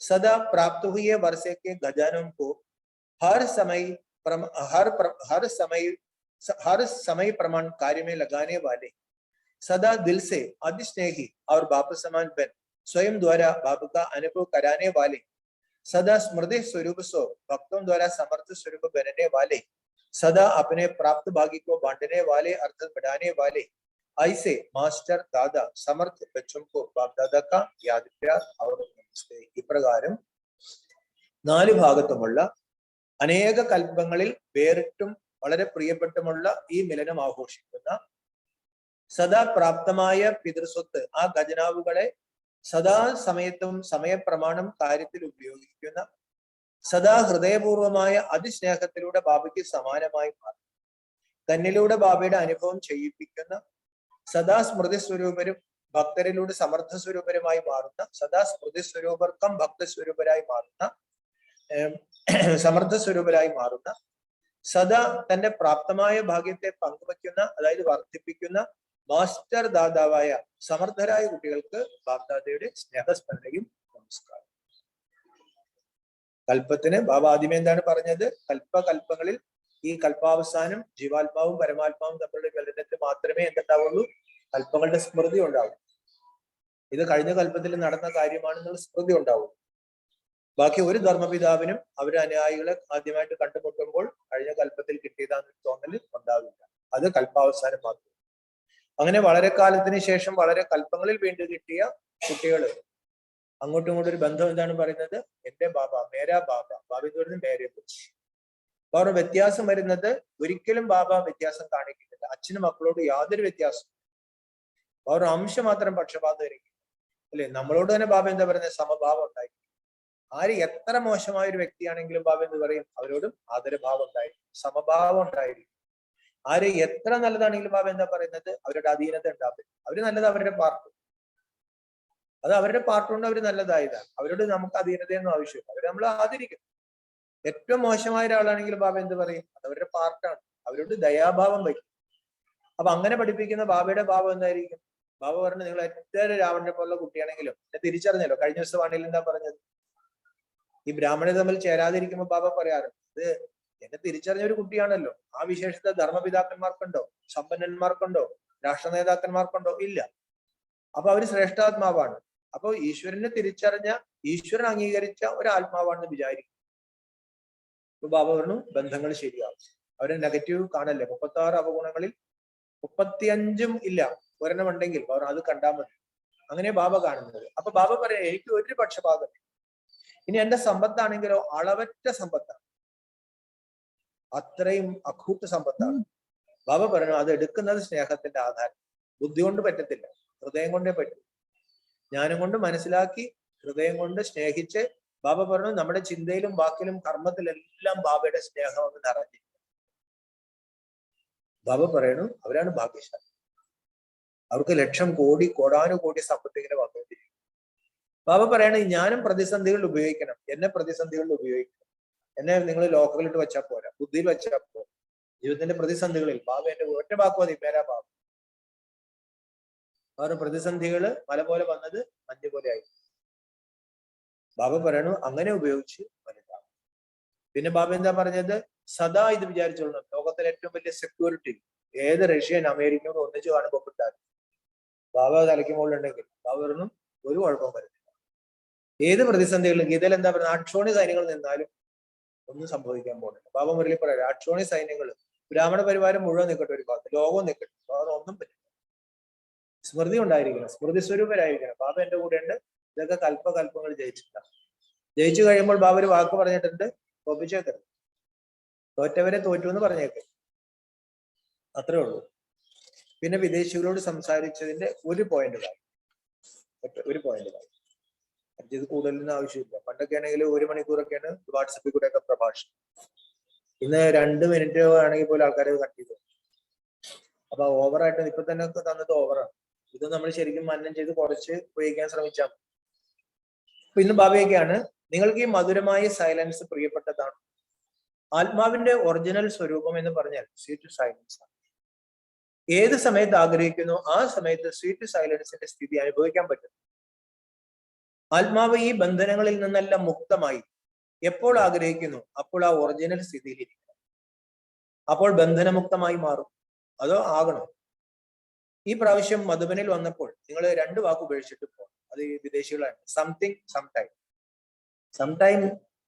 S2: सदा प्राप्त हुए वर्षे के खजानों को हर समय प्रमाण कार्य में लगाने वाले सदा दिल से अधिस्नेही और बाप समान बन स्वयं द्वारा बाप का अनुभव कराने वाले सदा स्मृति स्वरूप सो भक्तों द्वारा समर्थ स्वरूप बनने वाले सदा अपने प्राप्त भाग्य को बांटने वाले अर्थात बढ़ाने वाले ऐसे मास्टर दादा समर्थ बच्चों को बाप दादा का याद प्यार और नमस्ते. ഇപ്രകാരം 4 ഭാഗത്തുമുള്ള അനേക കൽപ്പങ്ങളിൽ വേറിട്ടും വളരെ പ്രിയപ്പെട്ടുമുള്ള ഈ മിലനം ആഘോഷിക്കുന്ന സദാ പ്രാപ്തമായ പിതൃസ്വത്ത് ആ ഖജനാവുകളെ സദാ സമയത്തും സമയപ്രമാണം കാര്യത്തിൽ ഉപയോഗിക്കുന്ന സദാ ഹൃദയപൂർവമായ അതിസ്നേഹത്തിലൂടെ ബാബയ്ക്ക് സമാനമായി മാറും. തന്നിലൂടെ ബാബയുടെ അനുഭവം ചെയ്യിപ്പിക്കുന്ന സദാ സ്മൃതി സ്വരൂപരും ഭക്തരിലൂടെ സമർത്ഥ സ്വരൂപരുമായി മാറുന്ന സദാ സ്മൃതി സ്വരൂപർക്കം ഭക്തസ്വരൂപരായി മാറുന്ന സമർത്ഥ സ്വരൂപരായി മാറുന്ന സദാ തന്റെ പ്രാപ്തമായ ഭാഗ്യത്തെ പങ്കുവയ്ക്കുന്ന, അതായത് വർദ്ധിപ്പിക്കുന്ന മാസ്റ്റർ ദാതാവായ സമർത്ഥരായ കുട്ടികൾക്ക് ബാബ്ദാദയുടെ സ്നേഹസ്മരണയും നമസ്കാരം. കൽപ്പത്തിന് ബാബ ആദ്യമേ എന്താണ് പറഞ്ഞത്? കൽപ്പകൽപ്പങ്ങളിൽ ഈ കൽപ്പാവസാനം ജീവാത്മാവും പരമാത്മാവും തമ്മിലുള്ള ബന്ധത്തിൽ മാത്രമേ എന്തുണ്ടാവുള്ളൂ? കൽപ്പങ്ങളുടെ സ്മൃതി ഉണ്ടാവും. ഇത് കഴിഞ്ഞ കൽപ്പത്തിൽ നടന്ന കാര്യമാണെന്നുള്ള സ്മൃതി ഉണ്ടാവും. ബാക്കി ഒരു ധർമ്മപിതാവിനും അവരുടെ അനുയായികളെ ആദ്യമായിട്ട് കണ്ടുമുട്ടുമ്പോൾ കഴിഞ്ഞ കൽപ്പത്തിൽ കിട്ടിയതാണെന്ന് തോന്നൽ ഉണ്ടാവില്ല. അത് കൽപ്പാവസാനം മാത്രം. അങ്ങനെ വളരെ കാലത്തിന് ശേഷം വളരെ കൽപ്പങ്ങളിൽ വീണ്ടും കിട്ടിയ കുട്ടികള് അങ്ങോട്ടും ഇങ്ങോട്ടും ഒരു ബന്ധം എന്താണ് പറയുന്നത്? എന്റെ ബാബ, മേരാ ബാബ. ബാബ എന്ന് പറയുന്നത് മേരെ കുറിച്ച്. അപ്പൊ വ്യത്യാസം വരുന്നത് ഒരിക്കലും ബാബ വ്യത്യാസം കാണിക്കുന്നില്ല. അച്ഛനും മക്കളോട് യാതൊരു വ്യത്യാസം. അവരുടെ അംശം മാത്രം പക്ഷപാതം ഇരിക്കും അല്ലെ. നമ്മളോട് തന്നെ ബാബ എന്താ പറയുന്നത്? സമഭാവം ഉണ്ടായിരിക്കും. ആര് എത്ര മോശമായ ഒരു വ്യക്തിയാണെങ്കിലും ബാബ എന്ന് പറയും അവരോടും ആദരഭാവം ഉണ്ടായിരിക്കും, സമഭാവം ഉണ്ടായിരിക്കും. ആര് എത്ര നല്ലതാണെങ്കിലും ബാബ എന്താ പറയുന്നത്? അവരുടെ അധീനത ഉണ്ടാവും. അവര് നല്ലത് അവരുടെ പാർട്ട്, അത് അവരുടെ പാർട്ടുകൊണ്ട് അവർ നല്ലതായതാണ്. അവരോട് നമുക്ക് അധീനതയൊന്നും ആവശ്യമില്ല. അവർ നമ്മൾ ആദരിക്കും. ഏറ്റവും മോശമായ ഒരാളാണെങ്കിലും ബാബ എന്ത് പറയും? അത് അവരുടെ പാർട്ടാണ്. അവരോട് ദയാഭാവം വയ്ക്കും. അപ്പൊ അങ്ങനെ പഠിപ്പിക്കുന്ന ബാബയുടെ ഭാവം എന്തായിരിക്കും? ബാബ പറഞ്ഞു, നിങ്ങൾ ഏറ്റവും രാവണനെ പോലുള്ള കുട്ടിയാണെങ്കിലും എന്നെ തിരിച്ചറിഞ്ഞല്ലോ. കഴിഞ്ഞ ദിവസം വാണിയിൽ എന്താ പറഞ്ഞത്? ഈ ബ്രാഹ്മണർ തമ്മിൽ ചേരാതിരിക്കുമ്പോൾ ബാബ പറയാറുണ്ട്, ഇത് എന്നെ തിരിച്ചറിഞ്ഞ ഒരു കുട്ടിയാണല്ലോ. ആ വിശേഷത ധർമ്മപിതാക്കന്മാർക്കുണ്ടോ? സമ്പന്നന്മാർക്കുണ്ടോ? രാഷ്ട്ര നേതാക്കന്മാർക്കുണ്ടോ? ഇല്ല. അപ്പൊ അവര് ശ്രേഷ്ഠാത്മാവാണ്. അപ്പൊ ഈശ്വരനെ തിരിച്ചറിഞ്ഞ, ഈശ്വരൻ അംഗീകരിച്ച ഒരു ആത്മാവാണെന്ന് വിചാരിക്കും. ഇപ്പൊ ബാബ പറഞ്ഞു ബന്ധങ്ങൾ ശരിയാവും. അവരെ നെഗറ്റീവ് കാണല്ലേ. 36 അവഗുണങ്ങളിൽ 35 ഇല്ല, ഒരെണ്ണം ഉണ്ടെങ്കിൽ അവർ അത് കണ്ടാൽ മതി. അങ്ങനെ ബാബ കാണുന്നത്. അപ്പൊ ബാബ പറയാം, എനിക്ക് ഒരു പക്ഷപാതം. ഇനി എന്റെ സമ്പത്താണെങ്കിലോ അളവറ്റ സമ്പത്താണ്, അത്രയും അക്കൂട്ട് സമ്പത്താണ്. ബാബ പറഞ്ഞു അത് എടുക്കുന്നത് സ്നേഹത്തിന്റെ ആധാരം. ബുദ്ധി കൊണ്ട് പറ്റത്തില്ല, ഹൃദയം കൊണ്ടേ പറ്റും. ജ്ഞാനം കൊണ്ട് മനസ്സിലാക്കി ഹൃദയം കൊണ്ട് സ്നേഹിച്ച്, ബാബ പറഞ്ഞു നമ്മുടെ ചിന്തയിലും വാക്കിലും കർമ്മത്തിലെല്ലാം ബാബയുടെ സ്നേഹം ഒന്ന് നിറഞ്ഞു. ബാബ പറയണു അവരാണ് ഭാഗ്യശാലി. അവർക്ക് ലക്ഷം കോടി കോടാനുകോടി സമ്പത്ത് ഇങ്ങനെ വന്നുകൊണ്ടിരിക്കും. ബാബ പറയണ ഞാനും പ്രതിസന്ധികളിൽ ഉപയോഗിക്കണം, എന്നെ പ്രതിസന്ധികളിൽ ഉപയോഗിക്കണം. എന്നെ നിങ്ങൾ ലോക്കലിട്ട് വെച്ചാൽ പോരാ, ബുദ്ധിയിൽ വെച്ചാൽ പോരാ. ജീവിതത്തിന്റെ പ്രതിസന്ധികളിൽ ബാബ എന്റെ ഒറ്റ വാക്ക് മതി, പേരാ ബാബ. അവരുടെ പ്രതിസന്ധികള് മല പോലെ വന്നത് മഞ്ഞ് പോലെ ആയി. ബാബ പറയണു അങ്ങനെ ഉപയോഗിച്ച് വലുതാവും. പിന്നെ ബാബ എന്താ പറഞ്ഞത്? സദാ ഇത് വിചാരിച്ചോളണം, ലോകത്തിലെ ഏറ്റവും വലിയ സെക്യൂരിറ്റി ഏത് റഷ്യൻ അമേരിക്കയോട് ഒന്നിച്ച് കാണുമ്പോൾ കിട്ടാൻ ബാബ തലയ്ക്ക് മുകളിലുണ്ടെങ്കിൽ ബാബ പറഞ്ഞു ഒരു കുഴപ്പം വരുന്നില്ല. ഏത് പ്രതിസന്ധികളിലും ഗീതയിൽ എന്താ പറയുക? അക്ഷോണി സൈന്യങ്ങൾ നിന്നാലും ഒന്നും സംഭവിക്കാൻ പോകുന്നില്ല. ബാബ മുരളി പറയാം, അക്ഷോണി സൈന്യങ്ങൾ ബ്രാഹ്മണ പരിവാരം മുഴുവൻ നിൽക്കട്ടെ, ഒരു ഭാഗത്ത് ലോകവും നിൽക്കട്ടെ, വേറെ ഒന്നും പറ്റില്ല. സ്മൃതി ഉണ്ടായിരിക്കണം, സ്മൃതി സ്വരൂപരായിരിക്കണം. ബാബ എന്റെ കൂടെ ഉണ്ട്. ഇതൊക്കെ കൽപ്പകൽപ്പങ്ങൾ ജയിച്ചിട്ടാണ്. ജയിച്ചു കഴിയുമ്പോൾ ബാബ ഒരു വാക്ക് പറഞ്ഞിട്ടുണ്ട്, തോപ്പിച്ചേക്കരുത്. തോറ്റവരെ തോറ്റു എന്ന് പറഞ്ഞേക്ക്. അത്രേ ഉള്ളൂ. പിന്നെ വിദേശികളോട് സംസാരിച്ചതിന്റെ ഒരു പോയിന്റ് ഇത് കൂടുതലൊന്നും ആവശ്യമില്ല. പണ്ടൊക്കെ ആണെങ്കിൽ 1 മണിക്കൂറൊക്കെയാണ് വാട്സപ്പിൽ കൂടെ ഒക്കെ പ്രഭാഷണം. ഇന്ന് 2 മിനിറ്റ് ആണെങ്കിൽ പോലും ആൾക്കാരെ കട്ട് ചെയ്തു. അപ്പൊ ഓവറായിട്ട് ഇപ്പൊ തന്നെ തന്നത് ഓവറാണ്. ഇത് നമ്മൾ ശരിക്കും മന്നം ചെയ്ത് കുറച്ച് ഉപയോഗിക്കാൻ ശ്രമിച്ചാൽ മതി. അപ്പൊ ഇന്ന് ബാബയൊക്കെയാണ്, നിങ്ങൾക്ക് ഈ മധുരമായ സൈലൻസ് പ്രിയപ്പെട്ടതാണ്. ആത്മാവിന്റെ ഒറിജിനൽ സ്വരൂപം എന്ന് പറഞ്ഞാൽ സ്വീറ്റ് സൈലൻസ് ആണ്. ഏത് സമയത്ത് ആഗ്രഹിക്കുന്നു ആ സമയത്ത് സ്വീറ്റ് സൈലൻസിന്റെ സ്ഥിതി അനുഭവിക്കാൻ പറ്റും. ആത്മാവ് ഈ ബന്ധനങ്ങളിൽ നിന്നെല്ലാം മുക്തമായി എപ്പോൾ ആഗ്രഹിക്കുന്നു അപ്പോൾ ആ ഒറിജിനൽ സ്ഥിതിയിലിരിക്കണം. അപ്പോൾ ബന്ധനമുക്തമായി മാറും. അതോ ആകണം. ഈ പ്രാവശ്യം മധുബനിൽ വന്നപ്പോൾ നിങ്ങൾ 2 വാക്ക് ഉപേക്ഷിച്ചിട്ട് പോകും. അത് ഈ വിദേശികളാണ്. സംതിങ് സംടൈം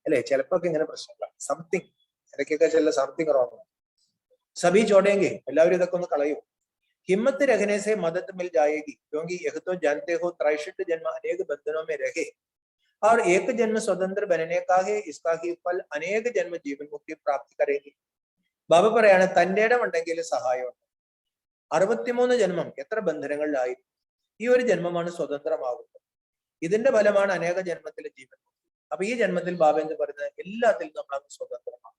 S2: അല്ലെ, ചിലപ്പോ ഇങ്ങനെ പ്രശ്നമില്ല. സംതിങ് ഇടയ്ക്കൊക്കെ ചില സംതിങ് റോങ് സഭി ചോടേങ്കി. എല്ലാവരും ഇതൊക്കെ ഒന്ന് കളയും. हिम्मत रखने से मदद मिल जाएगी, क्योंकि यह तो जानते हो त्रैष्ठ जन्म अनेक बंधनों में रहे और एक जन्म स्वतंत्र बनने का है, इसका ही फल अनेक जन्म जीवन मुक्ति प्राप्त करेगी. ബാബ പറയാണ് തന്റെ ഇടം ഉണ്ടെങ്കിൽ സഹായമുണ്ട്. 63 ജന്മം എത്ര ബന്ധനങ്ങളിലായി. ഈ ഒരു ജന്മമാണ് സ്വതന്ത്രമാകുന്നത്. ഇതിന്റെ ഫലമാണ് അനേക ജന്മത്തിലെ ജീവൻ മുക്തി. അപ്പൊ ഈ ജന്മത്തിൽ ബാബ എന്ന് പറയുന്നത് എല്ലാത്തിൽ നിന്നും നമ്മൾ സ്വതന്ത്രമാകും.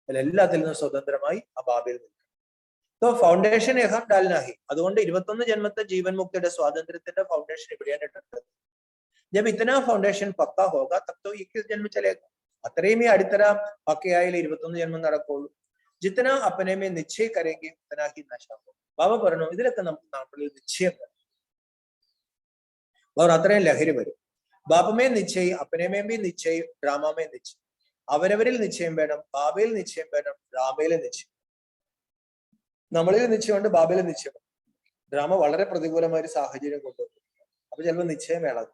S2: എല്ലാത്തിൽ നിന്നും സ്വതന്ത്രമായി ആ ബാബയിൽ നിൽക്കും. ഫൗണ്ടേഷൻ യഹാം ഡാൽനാഹി. അതുകൊണ്ട് 21 ജന്മത്തെ ജീവൻ മുക്തിയുടെ സ്വാതന്ത്ര്യത്തിന്റെ ഫൗണ്ടേഷൻ ഇവിടെയാണ് ഇട്ടിട്ടുള്ളത്. ജബ് ഇത്തന ഫൗണ്ടേഷൻ പക്ക ഹോഗ തബ് തോ 21 ജന്മ ചലേഗ. അത്രയും ഈ അടിത്തറ പക്കയായാലും 21 ജന്മം നടക്കുള്ളൂ. ജിത്തന അപ്പനെ മേ നിശ്ചയ കരേങ്കി ഉത്തന ഹി നശ ഹോ. ബാബ പറഞ്ഞു ഇതിലൊക്കെ നമുക്ക് നമ്മളിൽ നിശ്ചയം വേണം. അവർ അത്രയും ലഹരി വരും. ബാബമേ നിശ്ചയി, അപ്പനേമേ ബി നിശ്ചയി, ഡ്രാമമേ നിശ്ചയം. അവരവരിൽ നിശ്ചയം വേണം, ബാബയിൽ നിശ്ചയം വേണം, ഡ്രാമയിലെ നിശ്ചയം. നമ്മളിൽ നിശ്ചയമുണ്ട്, ബാബയിലെ നിശ്ചയം. ഡ്രാമ വളരെ പ്രതികൂലമായ ഒരു സാഹചര്യം കൊണ്ടുവന്നു. അപ്പൊ ചിലപ്പോൾ നിശ്ചയം വേണം.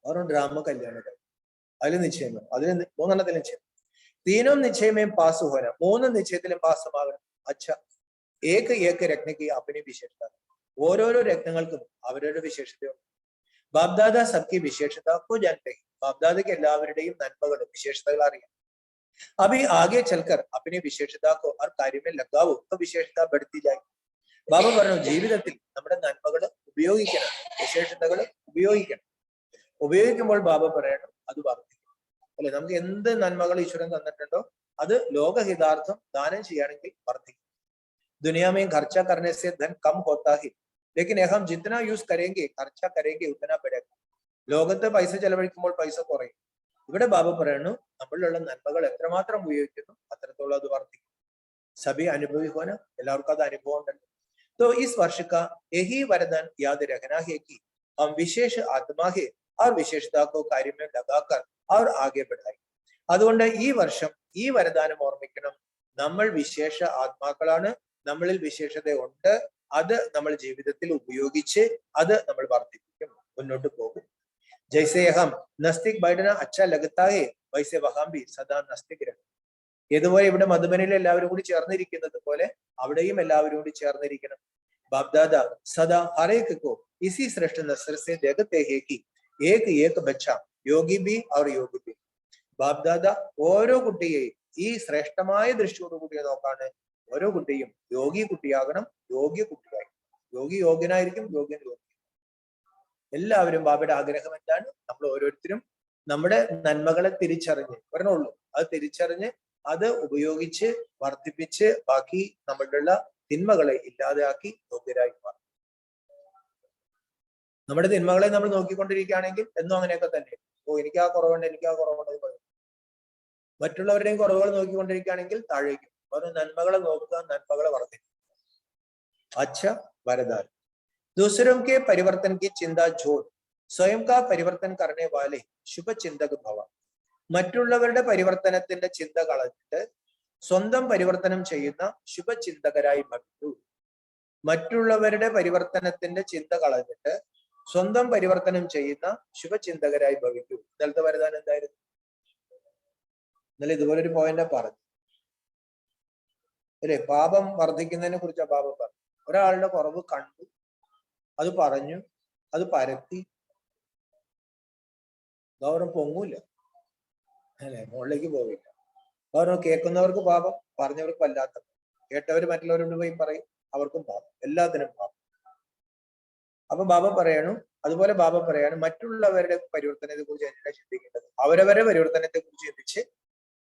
S2: അവരുടെ ഡ്രാമ കല്യാണം അതിൽ നിശ്ചയം വേണം. അതിന് 3 നിശ്ചയം. തീനും നിശ്ചയമേ പാസ് ഹോന. 3 നിശ്ചയത്തിലും പാസ്സമാകണം. അച്ഛ ഏക രത്നയ്ക്ക് അപ്പനെ വിശേഷത. ഓരോരോ രത്നങ്ങൾക്കും അവരവരുടെ വിശേഷതയുണ്ട്. ബാബ്ദാദ സബ്കി വിശേഷത കോ ജാനത്തെ. ബാബ്ദാദയ്ക്ക് എല്ലാവരുടെയും നന്മകളും വിശേഷതകൾ അറിയാം. अभी आगे चलकर अपनी विशेषता को और कार्य में लगावो तो विशेषता बढ़ती जाए. ബാബ പറഞ്ഞു ജീവിതത്തിൽ നമ്മുടെ നന്മകൾ ഉപയോഗിക്കണം, വിശേഷതകൾ ഉപയോഗിക്കണം. ഉപയോഗിക്കുമ്പോൾ ബാബ പറയണം അത് വർദ്ധിക്കും. അല്ലെ, നമുക്ക് എന്ത് നന്മകൾ ഈശ്വരൻ തന്നിട്ടുണ്ടോ അത് ലോകഹിതാർത്ഥം ദാനം ചെയ്യുകയാണെങ്കിൽ വർദ്ധിക്കും. दुनिया में खर्चा करने से धन कम होता है, लेकिन हम जितना यूज करेंगे खर्चा करेंगे उतना बढ़ेगा. ലോകത്ത് പൈസ ചെലവഴിക്കുമ്പോൾ പൈസ കുറയും. ഇവിടെ ബാബ പറയുന്നു നമ്മളിലുള്ള നന്മകൾ എത്രമാത്രം ഉപയോഗിക്കുന്നു അത്രത്തോളം അത് വർദ്ധിക്കും. സഭി അനുഭവിക്കുവാൻ എല്ലാവർക്കും അത് അനുഭവം ഉണ്ടല്ലോ. तो इस वर्ष का यही वरदान याद रखना है कि हम विशेष आत्मा है और विशेषता को कार्य में लगाकर और आगे बढ़ाए. അതുകൊണ്ട് ഈ വർഷം ഈ വരദാനം ഓർമ്മിക്കണം. നമ്മൾ വിശേഷ ആത്മാക്കളാണ്, നമ്മളിൽ വിശേഷത ഉണ്ട്, അത് നമ്മൾ ജീവിതത്തിൽ ഉപയോഗിച്ച് അത് നമ്മൾ വർദ്ധിപ്പിക്കും, മുന്നോട്ട് പോകും. जैसे हम नस्तिक बैठना अच्छा लगता है वैसे वहां भी सदा नस्तिक रहे. ഇതുപോലെ ഇവിടെ മധുബനിൽ എല്ലാവരും കൂടി ചേർന്നിരിക്കുന്നത് പോലെ അവിടെയും എല്ലാവരും കൂടി ചേർന്നിരിക്കണം. बापदादा सदा हर एक को इसी श्रेष्ठ नजर से देखते हैं कि एक बच्चा योगी भी और योगी भी. ബാപ്ദാദ ഓരോ കുട്ടിയെയും ഈ ശ്രേഷ്ഠമായ ദൃഷ്ടിയോടുകൂടി നോക്കാണ്. ഓരോ കുട്ടിയും യോഗി കുട്ടിയാകണം, യോഗ്യ കുട്ടിയായി. യോഗി യോഗ്യനായിരിക്കും, യോഗ്യൻ യോഗ്യ. എല്ലാവരും ബാബയുടെ ആഗ്രഹം എന്താണ്? നമ്മൾ ഓരോരുത്തരും നമ്മുടെ നന്മകളെ തിരിച്ചറിഞ്ഞ് പറഞ്ഞോളൂ, അത് തിരിച്ചറിഞ്ഞ് അത് ഉപയോഗിച്ച് വർദ്ധിപ്പിച്ച് ബാക്കി നമ്മളുടെ തിന്മകളെ ഇല്ലാതെയാക്കി യോഗ്യരായി മാറും. നമ്മുടെ തിന്മകളെ നമ്മൾ നോക്കിക്കൊണ്ടിരിക്കുകയാണെങ്കിൽ എന്നും അങ്ങനെയൊക്കെ തന്നെ, ഓ എനിക്ക് ആ കുറവുണ്ട്, എനിക്ക് ആ കുറവുണ്ട് പറയും. മറ്റുള്ളവരുടെയും കുറവുകൾ നോക്കിക്കൊണ്ടിരിക്കുകയാണെങ്കിൽ താഴേക്കും. ഓരോ നന്മകളെ നോക്കുക, നന്മകളെ വർദ്ധിക്കും. അച്ഛ വരദാൻ दूसरों के परिवर्तन की चिंता छोड़ स्वयं का परिवर्तन करने वाले शुभ चिंतक भव. മറ്റുള്ളവരുടെ പരിവർത്തനത്തിന്റെ ചിന്ത കളഞ്ഞിട്ട് സ്വന്തം പരിവർത്തനം ചെയ്യുന്ന ശുഭചിന്തകരായി ഭവിക്കൂ. മറ്റുള്ളവരുടെ പരിവർത്തനത്തിന്റെ ചിന്ത കളഞ്ഞിട്ട് സ്വന്തം പരിവർത്തനം ചെയ്യുന്ന ശുഭചിന്തകരായി ഭവിക്കൂ. ഇന്നലത്തെ വരദാനം എന്തായിരുന്നു? ഇന്നലെ ഇതുപോലൊരു പോയിന്റാ പറഞ്ഞു അല്ലെ, പാപം വർദ്ധിക്കുന്നതിനെ കുറിച്ചാ പാപം പറഞ്ഞു. ഒരാളുടെ കുറവ് കണ്ടു, അത് പറഞ്ഞു, അത് പരത്തി, ഗൗരവം പൊങ്ങൂല അല്ലെ, മുകളിലേക്ക് പോവില്ല. ഗൗരവം കേൾക്കുന്നവർക്ക് പാപം, പറഞ്ഞവർക്ക് വല്ലാത്ത, കേട്ടവര് മറ്റുള്ളവരോട് പോയി പറയും, അവർക്കും പാപം, എല്ലാത്തിനും പാപം. അപ്പൊ ബാബ പറയണു, അതുപോലെ ബാബ പറയാണ് മറ്റുള്ളവരുടെ പരിവർത്തനത്തെ കുറിച്ച് എന്തിനാ ചിന്തിക്കേണ്ടത്? അവരവരുടെ പരിവർത്തനത്തെ കുറിച്ച് ചിന്തിച്ച്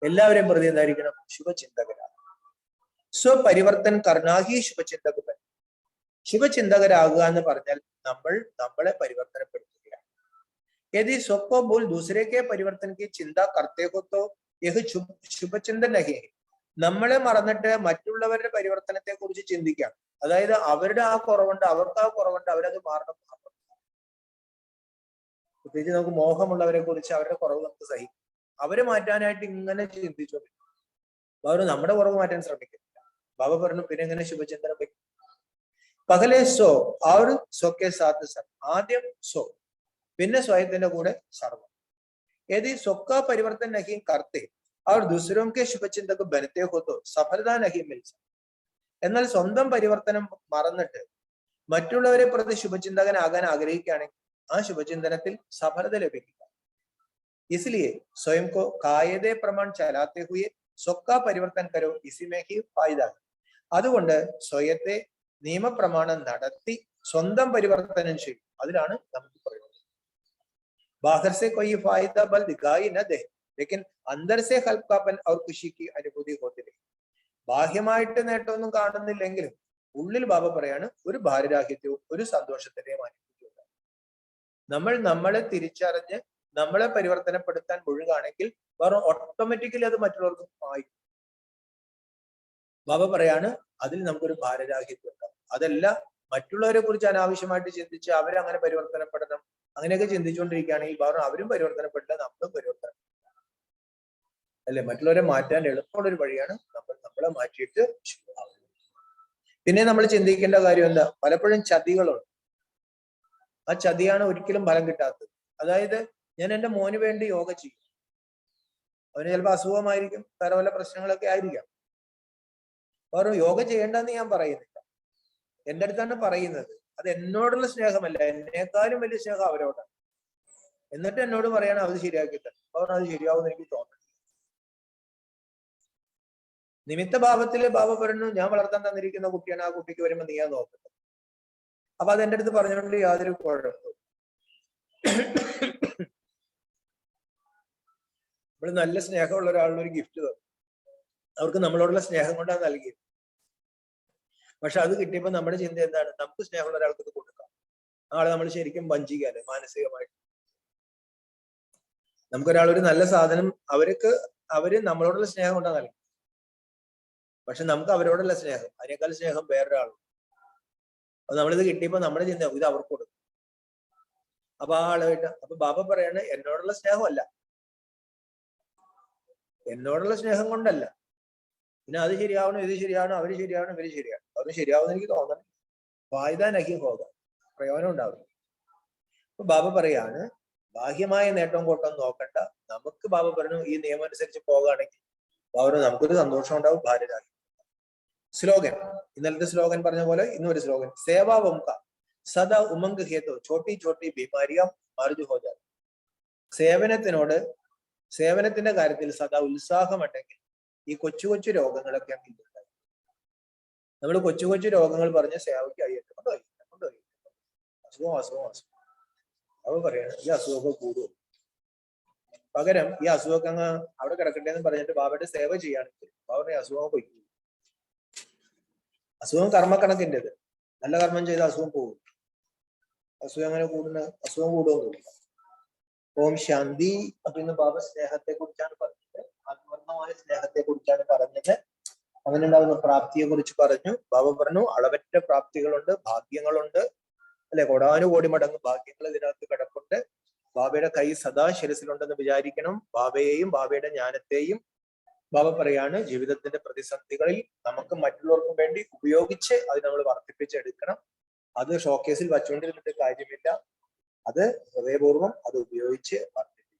S2: എല്ലാവരെയും പ്രതി എന്തായിരിക്കണം? ശുഭചിന്തകരാണ്. സ്വപരിവർത്തൻ കർണാഹി ശുഭചിന്തകൻ. ശുഭചിന്തകരാകുക എന്ന് പറഞ്ഞാൽ നമ്മൾ നമ്മളെ പരിവർത്തനപ്പെടുത്തുകയാണ്. यदि सबको बोल दूसरे के परिवर्तन की चिंता करते हो तो यह ശുഭചിന്തൻ നഹി. നമ്മളെ മറന്നിട്ട് മറ്റുള്ളവരുടെ പരിവർത്തനത്തെ കുറിച്ച് ചിന്തിക്കാം. അതായത് അവരുടെ ആ കുറവുണ്ട്, അവർക്ക് ആ കുറവുണ്ട്, അവരത് മാറണം. പ്രത്യേകിച്ച് നമുക്ക് മോഹമുള്ളവരെ കുറിച്ച് അവരുടെ കുറവ് നമുക്ക് സഹിക്കും. അവരെ മാറ്റാനായിട്ട് ഇങ്ങനെ ചിന്തിച്ചു, അവർ നമ്മുടെ കുറവ് മാറ്റാൻ ശ്രമിക്കുന്നില്ല. ബാബ പറഞ്ഞു പിന്നെ എങ്ങനെ ശുഭചിന്തനം വയ്ക്കും? പകലെ സോ അവർ സ്വക്കെ സാത്ത് സർ. ആദ്യം സോ, പിന്നെ സ്വയത്തിന്റെ കൂടെ സർവം. यदि സ്വക്ക പരിവർത്തൻ നഹി കർത്തെ അവർ ദൂസരോं के ശുഭചിന്തക ബനത്തെ ഹോ തോ സഫലത നഹി മിൽ സകതി. എന്നാൽ സ്വന്തം പരിവർത്തനം മറന്നിട്ട് മറ്റുള്ളവരെ പ്രതി ശുഭചിന്തകനാകാൻ ആഗ്രഹിക്കുകയാണെങ്കിൽ ആ ശുഭചിന്തനത്തിൽ സഫലത ലഭിക്കില്ല. इसलिए स्वयं को कायदे प्रमाण चलाते हुए സ്വക്ക പരിവർത്തൻ കരോ ഇസിമേ ഹി ഫായിദ. അതുകൊണ്ട് സ്വയത്തെ നിയമപ്രമാണം നടത്തി സ്വന്തം പരിവർത്തനം ചെയ്യും. അതിലാണ് നമുക്ക് പറയുന്നത് बाहर से कोई फायदा बल दिखाई न दे लेकिन अंदर से हल्कापन और खुशी की अनुभूति होती रही. ബാഹ്യമായിട്ട് നേട്ടമൊന്നും കാണുന്നില്ലെങ്കിലും ഉള്ളിൽ ബാബ പറയാണ് ഒരു ഭാരരാഹിത്യവും ഒരു സന്തോഷത്തിന്റെയും അനുഭൂതി ഉണ്ട്. നമ്മൾ നമ്മളെ തിരിച്ചറിഞ്ഞ് നമ്മളെ പരിവർത്തനപ്പെടുത്താൻ മുഴുകാണെങ്കിൽ വേറെ ഓട്ടോമാറ്റിക്കലി അത് മറ്റുള്ളവർക്കും ആയി. ബാബ പറയാണ് അതിൽ നമുക്കൊരു ഭാരരാഹിത്യം ഉണ്ടാവും. അതല്ല മറ്റുള്ളവരെ കുറിച്ച് അനാവശ്യമായിട്ട് ചിന്തിച്ച് അവരങ്ങനെ പരിവർത്തനപ്പെടണം അങ്ങനെയൊക്കെ ചിന്തിച്ചുകൊണ്ടിരിക്കുകയാണെങ്കിൽ പറഞ്ഞു അവരും പരിവർത്തനപ്പെട്ടില്ല, നമ്മളും പരിവർത്തനം അല്ലെ. മറ്റുള്ളവരെ മാറ്റാൻ എളുപ്പമുള്ളൊരു വഴിയാണ് നമ്മളെ മാറ്റിയിട്ട്. പിന്നെ നമ്മൾ ചിന്തിക്കേണ്ട കാര്യം എന്താ? പലപ്പോഴും ചതികളുണ്ട്. ആ ചതിയാണ് ഒരിക്കലും ഫലം കിട്ടാത്തത്. അതായത് ഞാൻ എൻ്റെ മോന് വേണ്ടി യോഗ ചെയ്യും, അവന് ചിലപ്പോൾ അസുഖമായിരിക്കും, വേറെ വല്ല പ്രശ്നങ്ങളൊക്കെ ആയിരിക്കാം. വേറെ യോഗ ചെയ്യേണ്ടെന്ന് ഞാൻ പറയുന്നില്ല, എൻ്റെ അടുത്താണ് പറയുന്നത്. അത് എന്നോടുള്ള സ്നേഹമല്ല, എന്നേക്കാളും വലിയ സ്നേഹം അവരോടാണ്. എന്നിട്ട് എന്നോട് പറയണം അത് ശരിയാക്കിയിട്ട്. അവർ അത് ശരിയാവുമെന്ന് എനിക്ക് തോന്നുന്നു. നിമിത്ത ഭാവത്തില് ബാബ പറഞ്ഞു ഞാൻ വളർത്താൻ തന്നിരിക്കുന്ന കുട്ടിയാണ്, ആ കുട്ടിക്ക് വരുമ്പോ നീയാ നോക്കുന്നത്. അപ്പൊ അത് എന്റെ അടുത്ത് പറഞ്ഞുകൊണ്ട് യാതൊരു കുഴപ്പവും. നമ്മൾ നല്ല സ്നേഹമുള്ള ഒരാളിന് ഒരു ഗിഫ്റ്റ് തന്നു, അവർക്ക് നമ്മളോടുള്ള സ്നേഹം കൊണ്ടാണ് നൽകിയത്. പക്ഷെ അത് കിട്ടിയപ്പോ നമ്മുടെ ചിന്ത എന്താണ്? നമുക്ക് സ്നേഹമുള്ള ഒരാൾക്ക് ഇത് കൊടുക്കാം. ആളെ നമ്മൾ ശരിക്കും വഞ്ചിക്കാല്ലേ മാനസികമായിട്ട്. നമുക്കൊരാൾ ഒരു നല്ല സാധനം അവര് നമ്മളോടുള്ള സ്നേഹം കൊണ്ടാണ് നൽകി, പക്ഷെ നമുക്ക് അവരോടുള്ള സ്നേഹം, അതിനേക്കാൾ സ്നേഹം വേറൊരാളും. അപ്പൊ നമ്മളിത് കിട്ടിയപ്പോ നമ്മുടെ ചിന്ത ഇത് അവർക്ക് കൊടുക്കും. അപ്പൊ ആ ആളായിട്ട് അപ്പൊ ബാബ പറയാണ് എന്നോടുള്ള സ്നേഹമല്ല, എന്നോടുള്ള സ്നേഹം കൊണ്ടല്ല. പിന്നെ അത് ശരിയാവണം, ഇത് ശരിയാവണം, അവര് ശരിയാവണം, ഇവര് ശരിയാണ്. അവര് ശരിയാവുന്ന എനിക്ക് തോന്നണം, വായുതാനാക്കി പോകാം, പ്രയോജനം ഉണ്ടാവില്ല. അപ്പൊ ബാബ പറയാണ് ബാഹ്യമായ നേട്ടം കോട്ടം നോക്കണ്ട. നമുക്ക് ബാബ പറഞ്ഞു ഈ നിയമം അനുസരിച്ച് പോകുകയാണെങ്കിൽ ബാബ നമുക്കൊരു സന്തോഷം ഉണ്ടാവും, ഭാര്യരായി. സ്ലോഗൻ, ഇന്നലത്തെ സ്ലോഗൻ പറഞ്ഞ പോലെ ഇന്നൊരു സ്ലോഗൻ, സേവാ വംക സദാ ഉമംഗ് ഹേതോ ചോട്ടി ചോട്ടി ബീമാരിയാം മർജു ഹോ ജാ. സേവനത്തിന്റെ കാര്യത്തിൽ സദാ ഉത്സാഹമുണ്ടെങ്കിൽ ഈ കൊച്ചു കൊച്ചു രോഗങ്ങളൊക്കെ അങ്ങ് ഇല്ലാതായി. നമ്മൾ കൊച്ചു കൊച്ചു രോഗങ്ങൾ പറഞ്ഞ് സേവയ്ക്ക് അയ്യട്ടെ കൊണ്ടുപോയി അസുഖം അവ പറയണം ഈ അസുഖമൊക്കെ കൂടും. പകരം ഈ അസുഖമൊക്കെ അങ്ങ് അവിടെ കിടക്കട്ടെ എന്ന് പറഞ്ഞിട്ട് ബാബയുടെ സേവ ചെയ്യുകയാണെങ്കിൽ ബാബയുടെ അസുഖം പൊയ്ക്കും. അസുഖം കർമ്മക്കണക്കിൻ്റെത്, നല്ല കർമ്മം ചെയ്ത അസുഖം പോകും. അസുഖം കൂടുമൊന്നുമില്ല. ഓം ശാന്തി. അപ്പൊ ഇന്ന് ബാബ സ്നേഹത്തെ കുറിച്ചാണ് പറഞ്ഞത്, ആത്മർമ്മമായ സ്നേഹത്തെ കുറിച്ചാണ് പറഞ്ഞത്. അങ്ങനെയുണ്ടാകുന്ന പ്രാപ്തിയെ കുറിച്ച് പറഞ്ഞു. ബാബ പറഞ്ഞു അളവറ്റ പ്രാപ്തികളുണ്ട്, ഭാഗ്യങ്ങളുണ്ട്, അല്ലെ, കോടാനുകോടി മടങ്ങ് ഭാഗ്യങ്ങൾ ഇതിനകത്ത് കിടപ്പുണ്ട്. ബാബയുടെ കൈ സദാ ശിരസിലുണ്ടെന്ന് വിചാരിക്കണം. ബാബയെയും ബാബയുടെ ജ്ഞാനത്തെയും ബാബ പറയാണ് ജീവിതത്തിന്റെ പ്രതിസന്ധികളിൽ നമുക്ക് മറ്റുള്ളവർക്കും വേണ്ടി ഉപയോഗിച്ച് അത് നമ്മൾ വർദ്ധിപ്പിച്ചെടുക്കണം. അത് ഷോക്കേസിൽ വച്ചുകൊണ്ടിരുന്നിട്ട് കാര്യമില്ല, അത് ഹൃദയപൂർവ്വം അത് ഉപയോഗിച്ച് വർദ്ധിപ്പിക്കണം.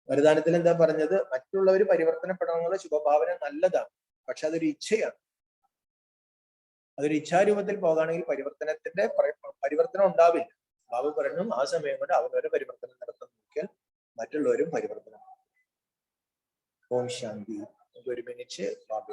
S2: വരദാനത്തിൽ എന്താ പറഞ്ഞത്? മറ്റുള്ളവർ പരിവർത്തനപ്പെടണമെന്നുള്ള ശുഭഭാവന നല്ലതാണ്, പക്ഷെ അതൊരു ഇച്ഛയാണ്. അതൊരു ഇച്ഛാരൂപത്തിൽ പോകുകയാണെങ്കിൽ പരിവർത്തനം ഉണ്ടാവില്ല. ബാബ പറഞ്ഞു ആ സമയം കൊണ്ട് അവരവരെ പരിവർത്തനം നടത്താൻ നോക്കിയാൽ മറ്റുള്ളവരും പരിവർത്തനം. ഓം ശാന്തി. ഒരു മിനിറ്റ് ബാബ.